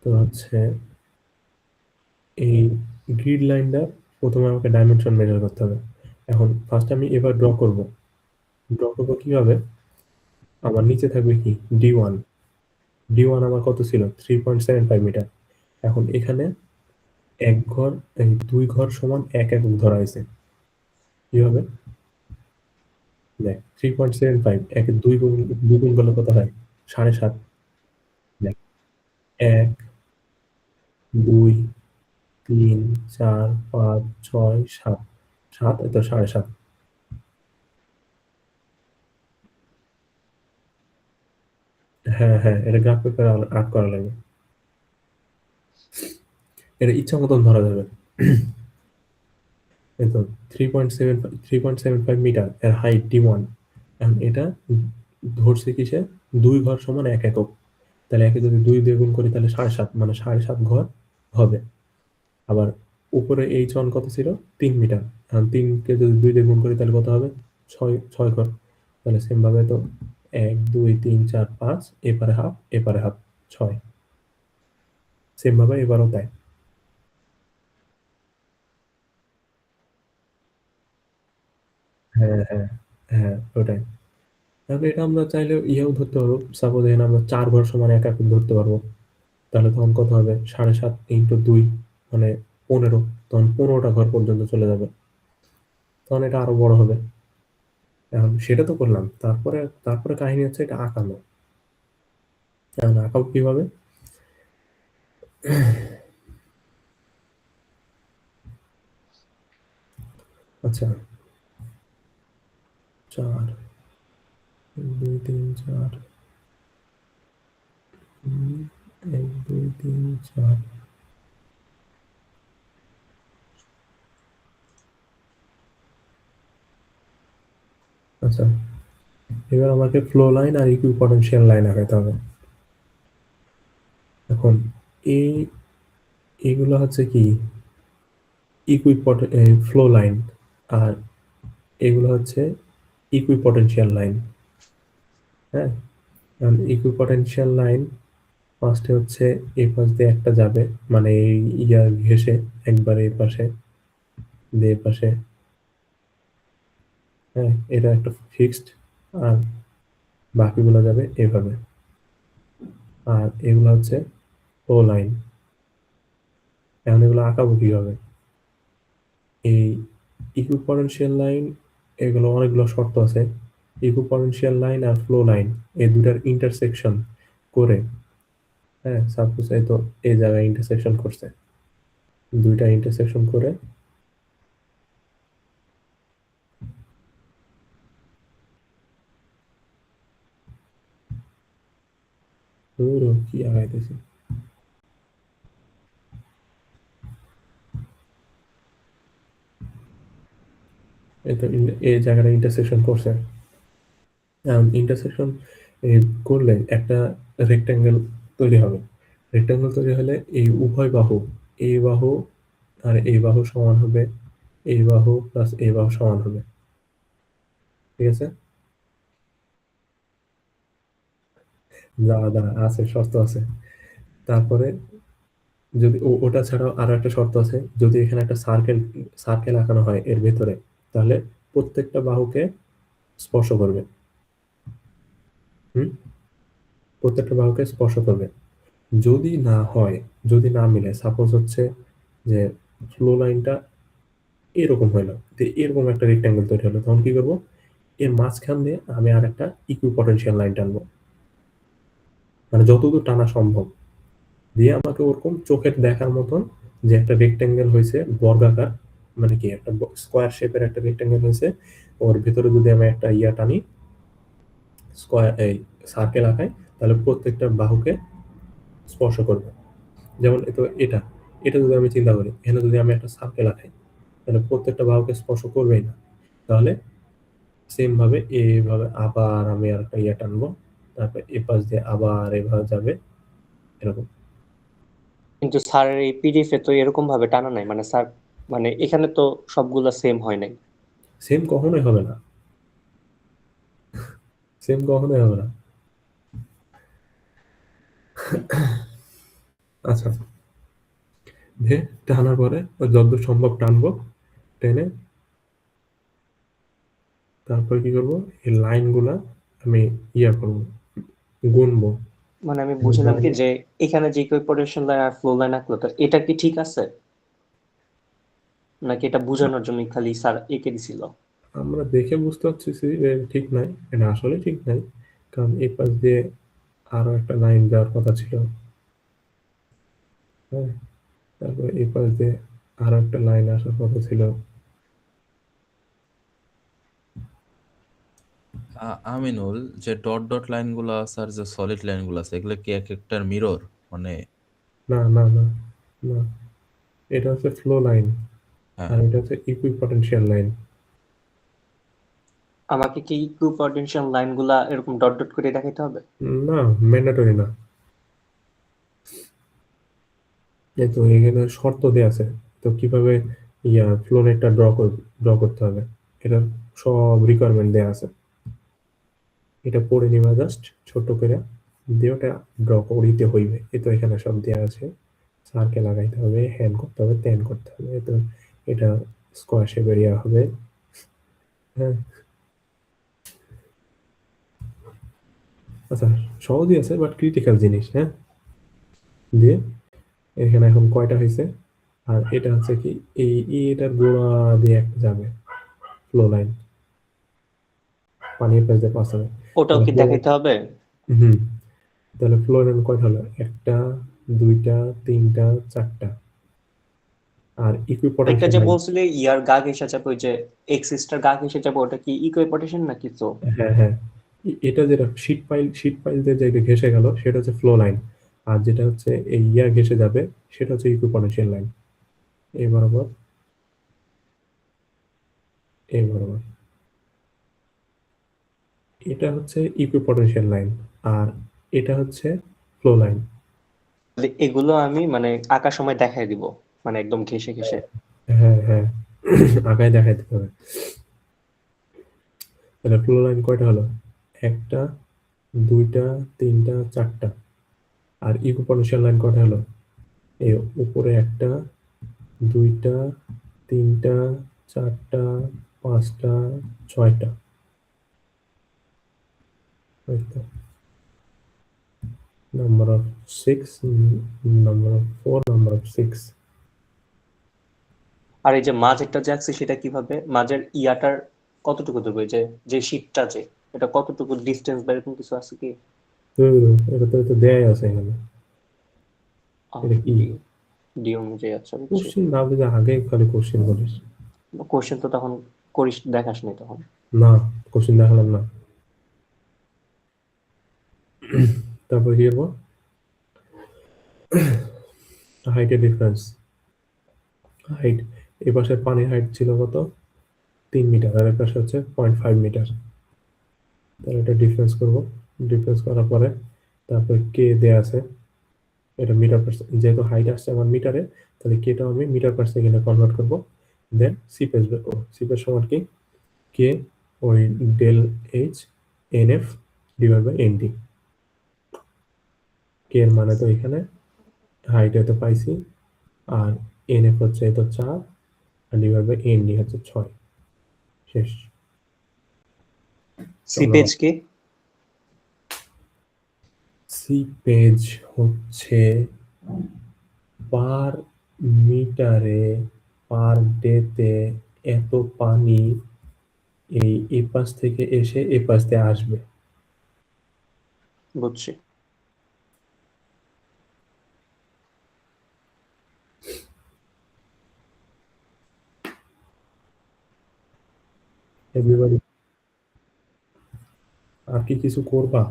তো হচ্ছে এই গ্রিড লাইনটা প্রথমে আমাকে ডাইমেনশন মেজার করতে হবে। এখন ফার্স্ট আমি এবার ড্র করব কিভাবে, আমার নিচে থাকবে কি D1 আমার কত ছিল, 3.75 মিটার। এখন এখানে এক ঘর এই 2 ঘর সমান 1 একক ধরা হয়েছে। কিভাবে দেখ, 3.75 একে 2 গুণ করলে কত হয়, 7.5। দেখ, 1 2 3 4 5 6 7, 7 এত 7.5। হ্যাঁ, হ্যাঁ, এটা গ্রাফ পেপারে আর্ট করা লাগবে। এটা ইচ্ছা মতন ধরা যাবে। এই তো 3.75 মিটার এর হাইট D1। এখন এটা ধরছি কিসে 2 ঘর সমান 1 একক। তাহলে একে যদি 2 দিয়ে গুণ করি তাহলে 7.5 মানে 7.5 ঘর হবে। আবার উপরে H1 কত ছিল 3 মিটার। এখন 3 কে যদি 2 দিয়ে গুণ করি তাহলে কত হবে 6 ঘর। তাহলে সেম ভাবে তো 1 2 3 4 5 এপারে হাফ এপারে হাফ 6। সেম ভাবে এবারও তাই। হ্যাঁ, হ্যাঁ, হ্যাঁ, ওটাই। তাহলে এটা আমরা চাইলে ইয়েও ধরতে পারবো। সাপোজ এখানে আমরা 4 ঘর সমান 1 একক ধরতে পারবো। তাহলে তখন কত হবে 7.5 ইন্টু 2 মানে 15। তখন 15টা ঘর পর্যন্ত চলে যাবে। তখন এটা আরো বড় হবে। এখন সেটা তো করলাম। তারপরে কাহিনী হচ্ছে এটা আঁকানো। এখন আঁকাবো কিভাবে? আচ্ছা 4 1 2 3 4 1 2 3 4 আচ্ছা এবার আমাকে ফ্লো লাইন আর ইকুইপটেনশিয়াল লাইন আঁকাতে হবে। এখন এই এগুলো হচ্ছে কি ফ্লো লাইন আর এগুলো হচ্ছে ইকুইপটেনশিয়াল লাইন। হ্যাঁ, কারণ ইকুইপটেনশিয়াল লাইন ফার্স্টে হচ্ছে এই পাশ দিয়ে একটা যাবে মানে এই ইয়ার ঘেঁষে একবার এই পাশে দিয়ে এই পাশে। হ্যাঁ, এটা একটা ফিক্সড আর বাকিগুলো যাবে এভাবে। আর এগুলো হচ্ছে ফ্লো লাইন। এখন এগুলো আঁকাবো কিভাবে? এই ইকুইপটেনশিয়াল লাইন এগুলো অনেকগুলো শর্ত আছে। ইকুইপটেনশিয়াল লাইন আর ফ্লো লাইন এই দুটার ইন্টারসেকশন করে, হ্যাঁ সাপোজ এই তো এই জায়গায় ইন্টারসেকশন করছে, দুইটা ইন্টারসেকশন করে কি আগাইতেছি এই তো এই জায়গাটা ইন্টারসেকশন করছে। ইন্টারসেকশন করলে একটা রেক্ট্যাঙ্গেল তৈরি হবে। রেক্ট্যাঙ্গেল তৈরি হলে এই উভয় বাহু এই বাহু আর এই বাহু সমান হবে, এই বাহু প্লাস এই বাহু সমান হবে। ঠিক আছে, দাঁড়া আছে শর্ত আছে। তারপরে যদি ওটা ছাড়াও আরো একটা শর্ত আছে, যদি এখানে একটা সার্কেল আঁকানো হয় এর ভেতরে তাহলে প্রত্যেকটা বাহুকে স্পর্শ করবে। প্রত্যেকটা বাহুকে স্পর্শ করবে। যদি না হয়, যদি না মিলে, সাপোজ হচ্ছে যে ফ্লো লাইনটা এরকম হইলো, এরকম একটা রেক্ট্যাঙ্গেল তৈরি হলো, তখন কি করবো এর মাঝখান দিয়ে আমি আর একটা ইকুইপটেনশিয়াল লাইন টানবো, মানে যতদূর টানা সম্ভব দিয়ে আমাকে ওরকম চোখের দেখার মতন যে একটা রেক্ট্যাঙ্গেল হয়েছে বর্গাকার, মানে কি একটা স্কোয়ার শেপের একটা রেক্ট্যাঙ্গেল হয়েছে, ওর ভিতরে যদি আমি একটা ইয়া টানি স্কোয়ার এই সার্কেল আঁকাই তাহলে প্রত্যেকটা বাহুকে স্পর্শ করবে। যেমন এটা এটা যদি আমি চিন্তা করি, এখানে যদি আমি একটা সার্কেল আঁকাই তাহলে প্রত্যেকটা বাহুকে স্পর্শ করবেই না। তাহলে সেম ভাবে এইভাবে আবার আমি আর একটা ইয়া টানবো, তারপর এ পাশ দিয়ে আবার এভাবে যাবে এরকম। কিন্তু স্যারের এই পিডিএফ এ তো এরকম ভাবে টানা নাই, মানে স্যার মানে এখানে তো সবগুলা সেম হয় নাই। সেম কখনোই হবে না, সেম কখনোই হবে না। আচ্ছা দিয়ে টানার পরে যতদূর সম্ভব টানবো, টেনে তারপর কি করবো এই লাইনগুলা আমি ইয়া করবো, গুনবো। মানে আমি বুঝলাম কি যে এখানে যে ইকুইপটেনশিয়াল লাইন আর ফ্লো লাইন আঁকলো, তো এটা কি ঠিক আছে নাকি এটা বোঝানোর জন্য খালি স্যার এঁকে দিছিল? আমরা দেখে বুঝতে পারছি যে ঠিক নাই, এটা আসলে ঠিক নাই, কারণ এই পাশ দিয়ে আরো একটা লাইন দেওয়ার কথা ছিল। হ্যাঁ, তারপর এই পাশ দিয়ে আরো একটা লাইন আসার কথা ছিল। আমিনুল, যে ডট ডট লাইন গুলো আছে আর যে সলিড লাইন গুলো আছে এগুলো কি এক একটার মিরর? মানে না না না না, এটা হচ্ছে ফ্লো লাইন হ্যাঁ, আর এটা হচ্ছে ইকুইপটেনশিয়াল লাইন। আমাকে কি ইকুইপটেনশিয়াল লাইনগুলা এরকম ডট ডট করে দেখাইতে হবে? না, ম্যান্ডেটরি না। এই তো এখানে শর্ত দেয়া আছে। তো কিভাবে ফ্লো নেটটা ড্র করতে হবে। এটার সব রিকোয়ারমেন্ট দেয়া আছে। এটা পড়ে নিবা জাস্ট ছোট করে দিয়ে ওটা ড্র করিতে হইবে। এই তো এখানে সব দেয়া আছে। সার্কেল লাগাইতে হবে, হ্যান করতে হবে, ত্যান করতে হবে। তো এটা স্কোয়ার শেপ এরিয়া হবে। হ্যাঁ, আচ্ছা সহজই আছে বাট ক্রিটিক্যাল জিনিস। হ্যাঁ, দিয়ে এখানে এখন কয়টা হয়েছে, আর এটা হচ্ছে কি এটার গোড়া দিয়ে একটা যাবে ফ্লো লাইন, পানির পাশ দিয়ে পাস হবে। ওটাও কি দেখাইতে হবে? হুম, তাহলে ফ্লো লাইন কয়টা হলো? একটা, দুইটা, তিনটা, চারটা। আর একটা ইকুইপটেনশিয়াল যে লাইন, বলছিলে ইয়ার গা ঘেঁষে যাবে, ওই যে এক্সিসটার গা ঘেঁষে যাবে, ওটা কি ইকুইপটেনশন নাকি ফ্লো? হ্যাঁ হ্যাঁ, এটা যেটা শীট পাইল দিয়ে জায়গায় ঘেঁষে গেল সেটা হচ্ছে ফ্লো লাইন, আর যেটা হচ্ছে এই ঘেঁষে যাবে সেটা হচ্ছে ইকুইপটেনশিয়াল লাইন। এই বরাবর, এই বরাবর, এটা হচ্ছে ইকুইপটেনশিয়াল লাইন, আর এটা হচ্ছে ফ্লো লাইন। এগুলো আমি মানে আঁকার সময় দেখাই দিব, মানে একদম ঘেঁষে ঘেঁষে। হ্যাঁ হ্যাঁ, আগায় দেখাই দিতে হবে। তাহলে ফ্লো লাইন কয়টা হলো? একটা, দুইটা, তিনটা, চারটা। আর ইকুইপটেনশিয়াল লাইন কয়টা হলো? এই উপরে একটা, দুইটা, তিনটা, চারটা, পাঁচটা, ছয়টা। এই তো number of 6, number of 4, number of 6। আর এই যে মাঝেরটা যে আঁকছি সেটা কিভাবে, মাঝের ইয়াটার কতটুকু দেবো, এই যে যে শীটটা যে, এটা কতটুকু ডিস্টেন্স বা এরকম কিছু আছে কি? এটা তো দেয়াই আছে এখানে। এটা কি ডি অনুযায়ী, আচ্ছা বুঝছি। কোশ্চিন না বুঝে আগে খালি কোশ্চিন করিস? কোশ্চেন তো তখন করিস, দেখাস নি তখন। না, কোশ্চিন দেখালাম না। তারপর কি করবো? হাইটের ডিফারেন্স। হাইট, এই পাশে পানির হাইট ছিল কত? 3 মিটার, আর এই পাশে হচ্ছে 0.5 মিটার। তাহলে এটা ডিফারেন্স করবো। ডিফারেন্স করার পরে তারপর কে দেয়া আছে, এটা মিটার পার সেকেন্ড, যেহেতু হাইট আসছে আমার মিটারে, তাহলে কেটাও আমি মিটার পার সেকেন্ডে কনভার্ট করবো। দেন সিপেজ বের করবো। সিপেজ সমান কি? কে ওই del H N F divide by N D. K এর মানে তো এখানে হাইটে তো পাইছি, আর এন এফ হচ্ছে তো 4, আর ডিভাইড বাই এন ডি হচ্ছে 6। শেষ। সি পেজ কি? সি পেজ হচ্ছে পার মিটারে পার ডেতে এত পানি এই পাশ থেকে এসে এ পাশ দিয়ে আসবে। বুঝছি। এভরিবডি, আর কি কিছু করবা?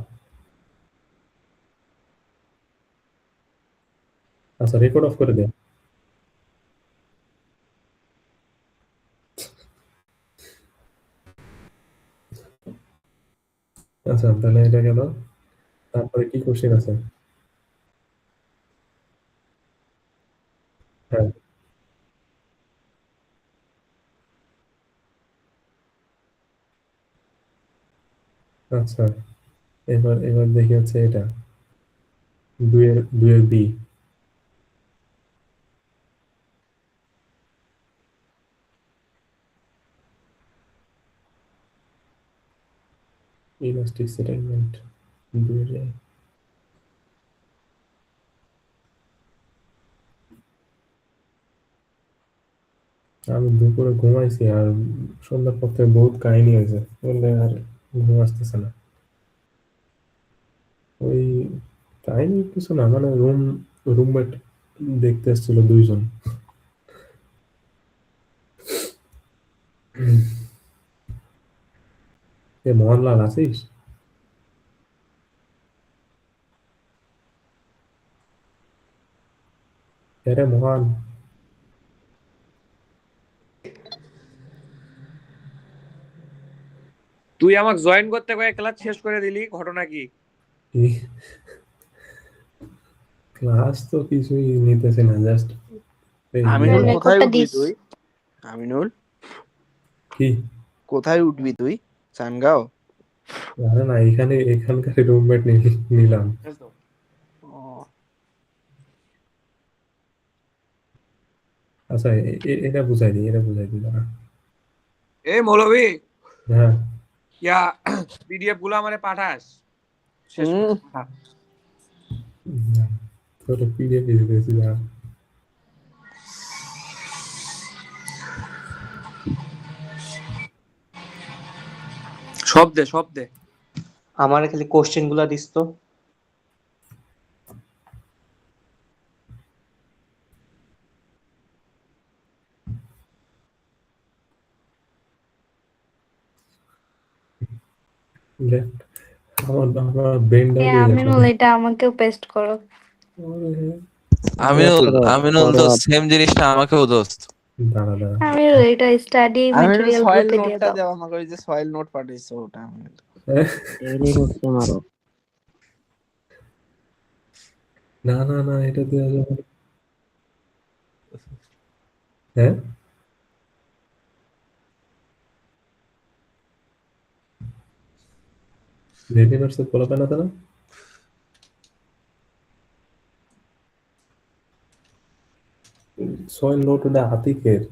আচ্ছা, রেকর্ড অফ করে দে। আচ্ছা, তাহলে এটা গেল। তারপরে কি কোশ্চেন আছে? হ্যাঁ, আচ্ছা, এবার দেখি হচ্ছে এটা দুয়ের বি। ইলাস্টিক সেটেলমেন্ট দুয়ের এ। আমি দুপুরে ঘুমাইছি, আর সন্ধ্যার পর থেকে বহুত কাহিনী হয়েছে বললে আর ঘুম আসতেছে না। ওই কাহিনী কিছু না, মানে রুমমেট দেখতে এসেছিল 2 জন। এ মোহনলাল আছিস? আরে মোহন, তুই আমাকে জয়েন করতে কয়ে ক্লাস শেষ করে দিলি, ঘটনা কি? ক্লাস তো কিছুই নিতেছে না, জাস্ট আমিনুল রেকর্ডটা কোথায় উঠবি দিস। তুই? আমিনুল কি কোথায় উঠবি তুই? চানগাঁও? আরে না, এখানকার রুমমেট নিলাম। ও, আচ্ছা এটা বুঝাই দিই দাঁড়া। এ মৌলভী, হ্যাঁ ইয়া পিডিএফ গুলো আমারে পাঠাস, শেষ হুম। করে পাঠা। তোর পিডিএফ দিতেছি দাঁড়া। সব দে। আমার খালি কোশ্চেন গুলা দিস তো। লেফট আমার ব্রেনটা দিয়ে আমিনুল এটা আমাকেও পেস্ট করো। আমিনুল তো সেম জিনিসটা আমাকেও দোস্ত। দাঁড়া আমিনুল এটা স্টাডি আমিনুল ম্যাটেরিয়াল সয়েল গ্রুপে দিয়ে নোটটা দাও। দেও আমাকে, ওই যে সয়েল নোট পাঠিয়েছো ওটা আমিনুল। এরই হচ্ছে মারো। না এটা দেওয়া যাবে না। হ্যাঁ রেডিনার্স বলা পেন আছে না? সয়েল নোট ওটা আতিকের।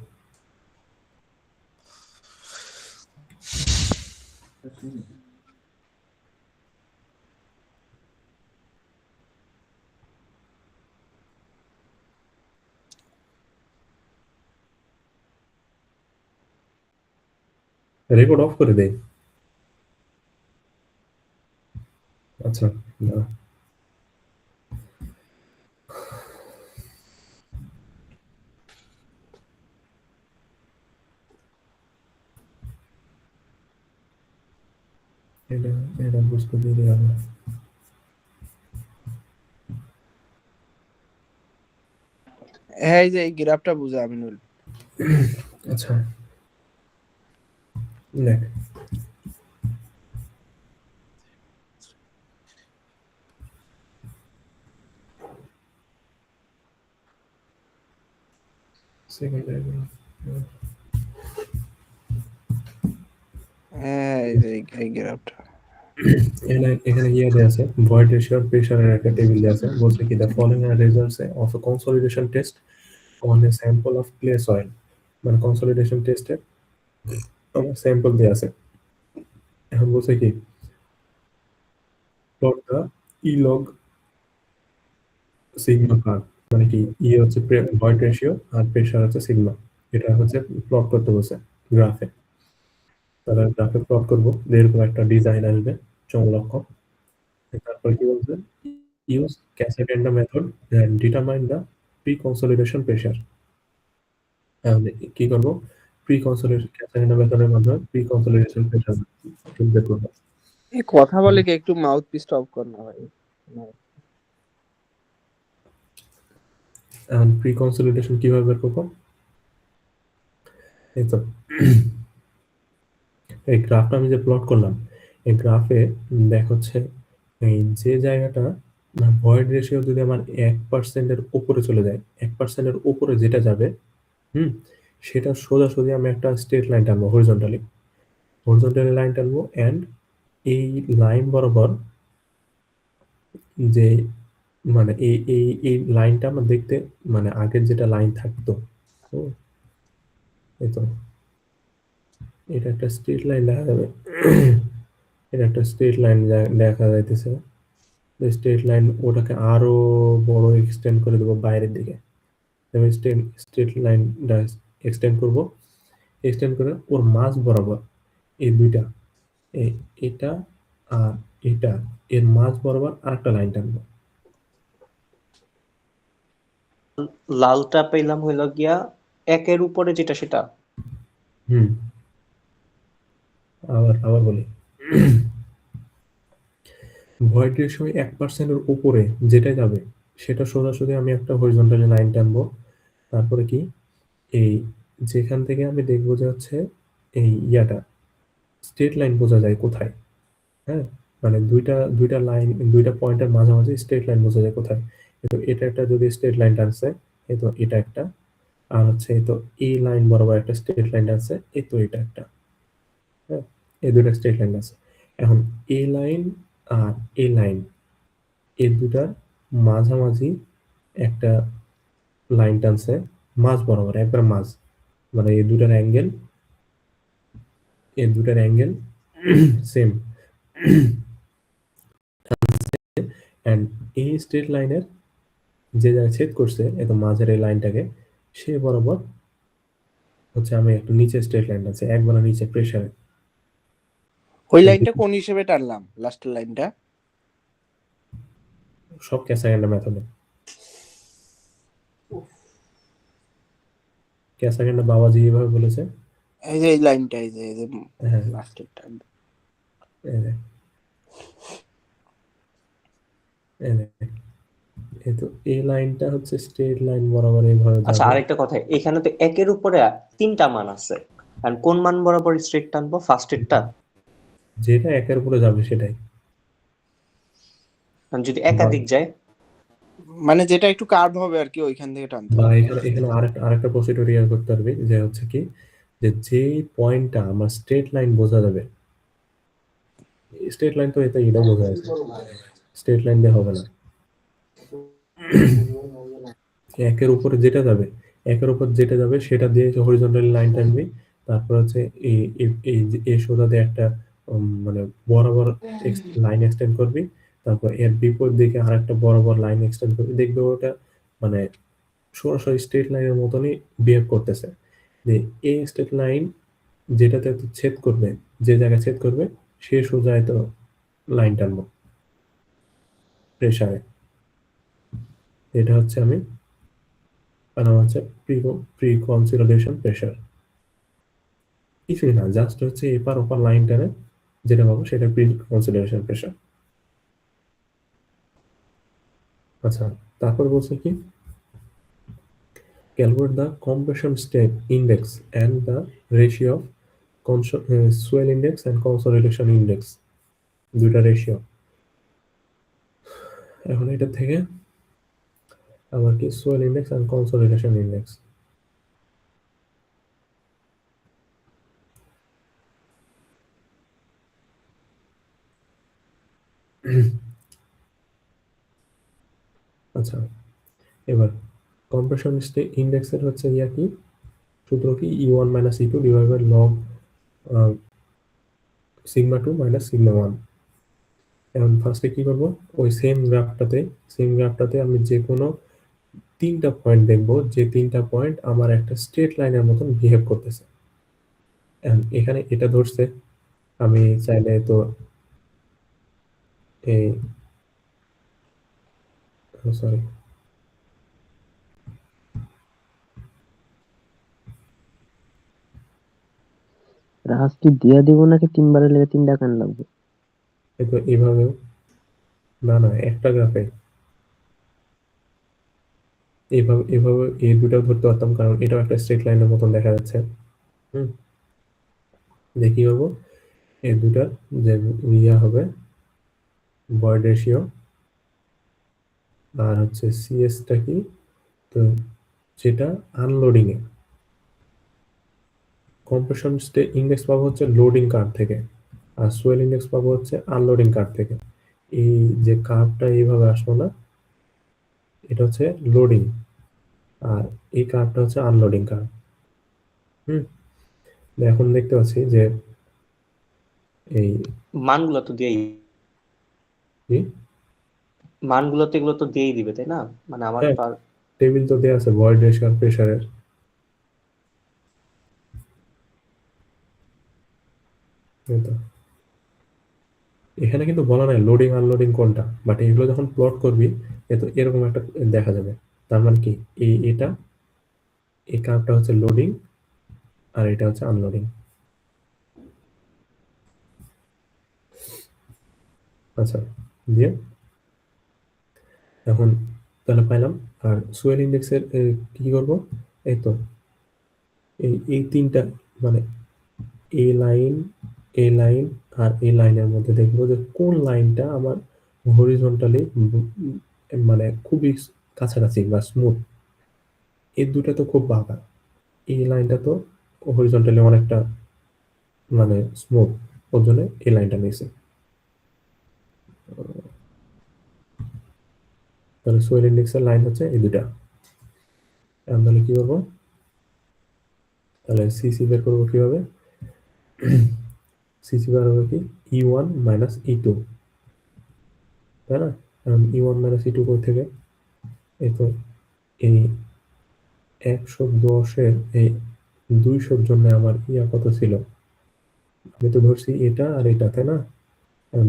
রেকর্ড অফ করে দেই। আচ্ছা দাঁড়া। এটা বুঝতে দেরি হবে। হ্যাঁ, এই যে এই গ্রাফটা বুঝা আমিনুল। আচ্ছা দেখ, সেকেন্ডারি হ্যাঁ, এই যে এই গ্রাফটা। এখানে ইয়ে দেওয়া আছে, ভয়েড রেশিও আর প্রেশারের একটা টেবিল দেওয়া আছে। বলছে কি the following R results of A consolidation test on a sample of clay soil. মানে কনসলিডেশন টেস্টে আমার স্যাম্পল দেওয়া আছে। এখন বলছে কি plot the E log sigma curve, মানে কি ই হচ্ছে ভয়েড রেশিও আর প্রেশার হচ্ছে সিগমা। এটা হচ্ছে প্লট করতে বলছে গ্রাফে। তাহলে গ্রাফে প্লট করবো, এরকম একটা ডিজাইন আসবে চমলক্ষ। তারপর কি বলছে, use Cassavenda method and determine the pre-consolidation pressure. কি করব, pre-consolidation Cassavenda মেথডের মাধ্যমে pre-consolidation pressure বের করব। এই কথা বলে কি একটু মাউথ পিসটা অফ কর না ভাই। এখন pre-consolidation কিভাবে বের করব, এই তো এই গ্রাফটা আমি যে প্লট করলাম, এই গ্রাফে দেখ হচ্ছে এই যে জায়গাটা ভয়েড রেশিও যদি আমার 1% এর উপরে চলে যায়, 1% এর উপরে যেটা যাবে, সেটা সোজাসুজি আমি একটা স্ট্রেট লাইন টানবো, হরিজন্টাল লাইন টানবো। এন্ড এই লাইন বরাবর যে মানে এই লাইনটা আমার দেখতে মানে আগের যেটা লাইন থাকতো, এই তো এটা একটা স্ট্রেট লাইন দেখা যাবে। এটা একটা স্ট্রেট লাইন দেখা যাইতেছে। স্ট্রেট লাইন ওটাকে আরো বড় এক্সটেন্ড করে দেবো বাইরের দিকে। স্ট্রেট লাইনটা এক্সটেন্ড করে ওর মাঝ বরাবর এই দুইটা, এটা আর এটা এর মাঝ বরাবর আরেকটা লাইন টানবো। লালটা পেলাম হইলো গিয়া একের উপরে যেটা সেটা। আবার বলি, ভয়েড রেশিও 1% এর উপরে যেটা যাবে সেটা সোজাসুজি আমি একটা হরিজন্টালি লাইন টানবো। তারপরে কি এই যেখান থেকে আমি দেখবো যে হচ্ছে এই ইয়াটা স্ট্রেট লাইন বোঝা যায় কোথায়? হ্যাঁ, মানে দুইটা লাইন, দুইটা পয়েন্টের মাঝামাঝি স্ট্রেট লাইন বোঝা যায় কোথায়? তো এটা একটা যদি স্ট্রেট লাইন টানছে, এই তো এটা একটা, আর হচ্ছে এই তো এই লাইন বরাবর একটা স্ট্রেট লাইন আছে, এই তো এটা একটা। হ্যাঁ, এই দুইটা স্ট্রেট লাইন আছে। এখন এই লাইন আর এই লাইন, এই দুটার মাঝামাঝি একটা লাইন টানছে, মাঝ বরাবর, একবার মাঝ, মানে এই দুটার অ্যাঙ্গেল সেম। অ্যান্ড এই স্ট্রেট লাইনের যে জায়গায় ছেদ করছে এত মাঝের এই লাইনটাকে, সে বরাবর হচ্ছে আমি একটু নিচে স্ট্রেট লাইন আছে, একবার নিচে প্রেসারে। ওই লাইনটা কোন হিসেবে টানলাম, লাস্টের লাইনটা? সব ক্যাসাগ্রান্ডা মেথডে। ক্যাসাগ্রান্ডা বাবাজি এভাবে বলেছে। এই যে এই লাইনটা, এই যে হ্যাঁ, লাস্টেরটা। এই যে, এই যে, এই তো এই লাইনটা হচ্ছে স্ট্রেট লাইন বরাবর এইভাবে আচ্ছা, যাবে। আরেকটা কথা, এখানে তো একের উপরে 3টা মান আছে, আর কোন মান বরাবর স্ট্রেট টানবো? ফার্স্টেরটা? যেটা একের উপরে যাবে সেটাই। যদি একাধিক যায়? মানে যেটা একটু কার্ভ হবে আর কি, ওইখান থেকে টানতে বা হবে। এখানে আরেকটা প্রসিডিউর ইয়ে করতে পারবি, যে হচ্ছে কি, যে পয়েন্টটা আমার স্ট্রেট লাইন বোঝা যাবে, স্ট্রেট লাইন তো এটা বোঝা যাচ্ছে, স্ট্রেট লাইন দিয়ে হবে না। একের উপরে যেটা যাবে সেটা দিয়ে হরিজন্টাল লাইন টানবি, তারপর হচ্ছে এই সোজা দিয়ে একটা মানে বরাবর লাইন এক্সটেন্ড করবি, তারপর এর বিপরীত দিকে আরেকটা বরাবর লাইন এক্সটেন্ড করবি, দেখবে ওটা মানে সরাসরি স্ট্রেট লাইনের মতনই বিহেভ করতেছে। যে এই স্ট্রেট লাইন যেটাতে ছেদ করবে, যে জায়গায় ছেদ করবে, সে সোজা তো লাইন টানবো প্রেসারে। এটা হচ্ছে আমি নাম হচ্ছে প্রি কনসিডারেশন প্রেসার। কিছুই না, জাস্ট হচ্ছে এপার ওপার লাইন টানে যেটা পাবো সেটা প্রি কনসিডারেশন প্রেসার। আচ্ছা, তারপর বলছে কি, calculate the compression state index and the ratio of swell index and consolidation index, দুইটা রেশিও। এখন এটা থেকে আবার কি Soyel index and consolidation index. আচ্ছা, এবার কম্প্রেশন ইন্ডেক্সের হচ্ছে ইয়া কি, সূত্র কি, E1 minus E2 divide by log sigma 2 minus sigma 1। এখন ফার্স্টে কি করব, ওই সেম গ্রাফটাতে আমি যে কোনো 3টা পয়েন্ট দেখব, যে 3টা পয়েন্ট আমার একটা স্ট্রেট লাইনের মতন বিহেভ করতেছে। এখানে এটা ধরছে, আমি চাইলে তো এই সরি রাজ কি দিয়া দিব নাকি 3 বারের লেগে 3টা কান লাগবে? তো এইভাবে না একটা গ্রাফে এইভাবে এই দুটাও ধরতে পারতাম, কারণ এটাও একটা স্ট্রেট লাইনের মতন দেখা যাচ্ছে। দেখি করবো এই দুটার যে ইয়া হবে ভয়েড রেশিও, আর হচ্ছে সিএসটা কি, তো যেটা আনলোডিং এ কম্প্রেশন ইন্ডেক্স পাবো হচ্ছে লোডিং কার্ভ থেকে, আর সোয়েল ইন্ডেক্স পাবো হচ্ছে আনলোডিং কার্ভ থেকে। এই যে কার্ভটা এইভাবে আসলো না, এটা হচ্ছে লোডিং, আর এই কার্ভটা হচ্ছে আনলোডিং কার্ভ। এখন দেখতে পাচ্ছি যে এই মানগুলো তো দিয়েই কি মানগুলো তো এগুলো তো দিয়েই দিবে, তাই না? মানে আমার হ্যাঁ, তো আর টেবিল তো দেওয়া আছে ভয়েড রেশিও আর প্রেসারের। এখানে কিন্তু বলা নাই লোডিং আনলোডিং কোনটা, বাট এগুলো যখন প্লট করবি তো এরকম একটা দেখা যাবে। তার মানে কি, এটা এই কার্ভটা হচ্ছে লোডিং আর এটা হচ্ছে আনলোডিং। আচ্ছা, দিয়ে এখন তাহলে পাইলাম। আর সোয়েল ইন্ডেক্সের কি করব, এই তো এই 3টা মানে এই লাইন এই লাইন আর এই লাইনের মধ্যে দেখবো যে কোন লাইনটা আমার হরিজন্টালি মানে খুবই কাছাকাছি বা স্মুথ। এই দুটা তো খুব বাঁকা, এই লাইনটা তো হরিজন্টালি অনেকটা মানে স্মুথ, ওর জন্য এই লাইনটা নিয়েছি। তাহলে সোয়েল ইন্ডেক্সের লাইন হচ্ছে এই দুটা। এখন তাহলে কি করবো, তাহলে সিসি বের করবো কিভাবে? সিসি বের হবে কি E1 মাইনাস E2, তাই না? এখন E1 মাইনাস E2 কই থেকে? এই তো এই 110-এর এই 200-র জন্য আমার ইয়া কত ছিল? আমি তো ধরছি এটা আর এটা, তাই না?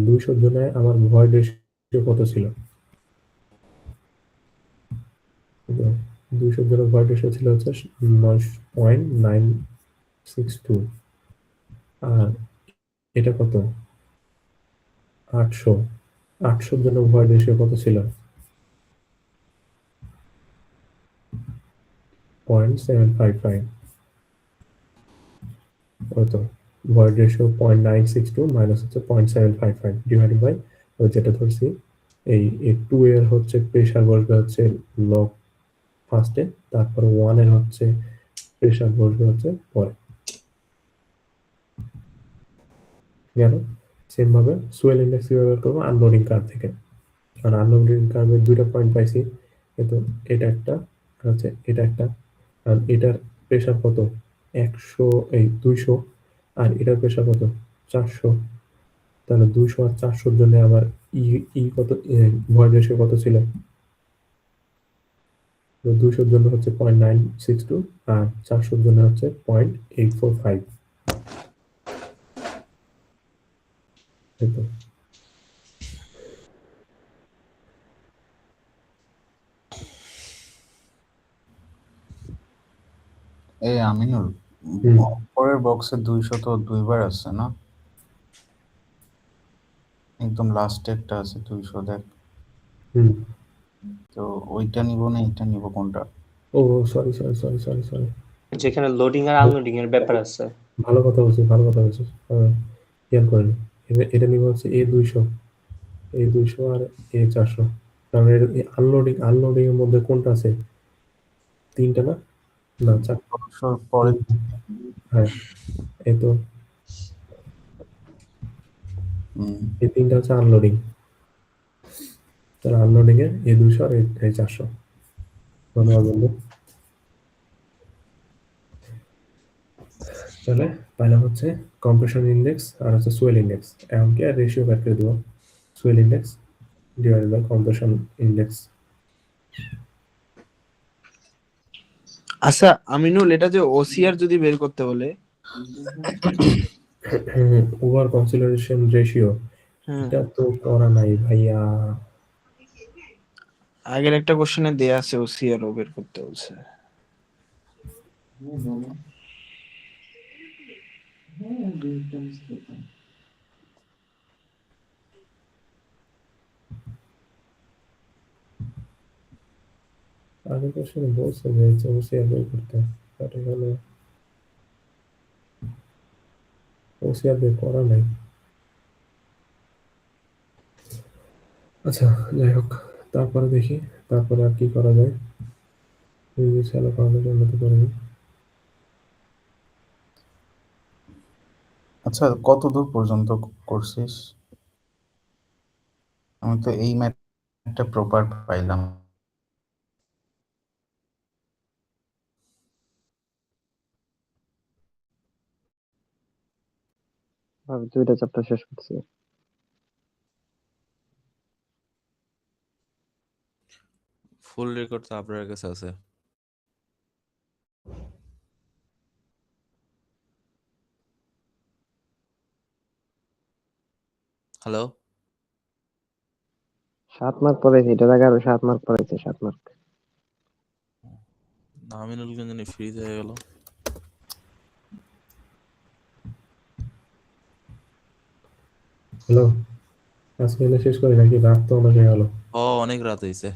200-র জন্য আমার ভয়েড রেশিও কত ছিল? 200-র জন্য ভয়েড রেশিও ছিল হচ্ছে 9.962, আর এটা কত? 800। 800-র জন্য ভয়েড রেশিও কত ছিল? 0.755। ওই তো ভয়েড রেশিও 0.962 মাইনাস হচ্ছে 0.755 ডিভাইডেড বাই ওই যেটা ধরছি এই 2 এর হচ্ছে প্রেসার বসবে হচ্ছে লগ ফার্স্টে, তারপর 1 এর হচ্ছে প্রেসার বসবে হচ্ছে পরে। গেল। সেম ভাবে সোয়েল ইন্ডেক্স কিভাবে করবো? আনলোডিং কার্ভ থেকে। কারণ আনলোডিং কার্ভের দুইটা পয়েন্ট পাইছি, কিন্তু এটা একটা আর হচ্ছে এটা একটা। আর এটার প্রেসার কত? 200, আর এটার প্রেসার কত? 400। তাহলে 200 আর 400-র জন্য আমার কত, ভয়েড রেশিও কত ছিল? 200-র জন্য হচ্ছে 0.962 আর 400-র জন্য হচ্ছে 0.845। এই তো। এই আমিনুল, হুম। পরের বক্সে 200 তো দুইবার আছে না? একদম লাস্টে একটা আছে 200, দেখ। হুম। তো ওইটা নিব না এটা নিব, কোনটা? ও sorry sorry sorry sorry sorry, যেখানে লোডিং আর আনলোডিং এর ব্যাপার আছে। ভালো কথা বলছিস, ভালো কথা বলছিস, খেয়াল করিনি। এটা নিব হচ্ছে A200, A200 আর A400। কারণ এর আনলোডিং এর মধ্যে কোনটা আছে? 3টা না? না 4। 200 পরে। হ্যাঁ, এই তো এই 3টা হচ্ছে আনলোডিং। তাহলে আনলোডিং এ A200 আর A400। ধন্যবাদ বন্ধু। তাহলে পাইলাম হচ্ছে কম্প্রেশন ইন্ডেক্স আর হচ্ছে সোয়েল ইন্ডেক্স। এখন কি আর রেশিও বের করে দেবো, swell index divided by compression index. আচ্ছা আমিনুল, এটা যে ওসিআর যদি বের করতে বলে, ওভার কনসিডারেশন রেশিও, এটা তো করা নাই ভাইয়া। আগের একটা কোশ্চেনে দেয়া আছে ওসিআর ও বের করতে বলছে। আগের কোশ্চেনে বলছে যে ওসিআর বের করতে, বাট এখানে ওসিআর বের করা নাই। আচ্ছা যাই হোক, তারপরে দেখি তারপরে আর কি করা যায়। চালু করানোর জন্য তো করিনি। আচ্ছা, কত দূর পর্যন্ত করছিস? আমি তো এই ম্যাথটা প্রপার পাইলাম। ভাবি 2টা চ্যাপ্টার শেষ করছি। ফুল রেকর্ড তো আপনার কাছে আছে? হ্যালো, 7 মার্ক পড়াইছে, এটার আগে আরো 7 মার্ক পড়াইছে, 7 মার্ক। আমিনুল কেন জানি ফ্রিজ হয়ে গেল? হ্যালো, আজকে এলে শেষ করি নাকি? রাত তো অনেক হয়ে গেল। অনেক রাত হয়েছে।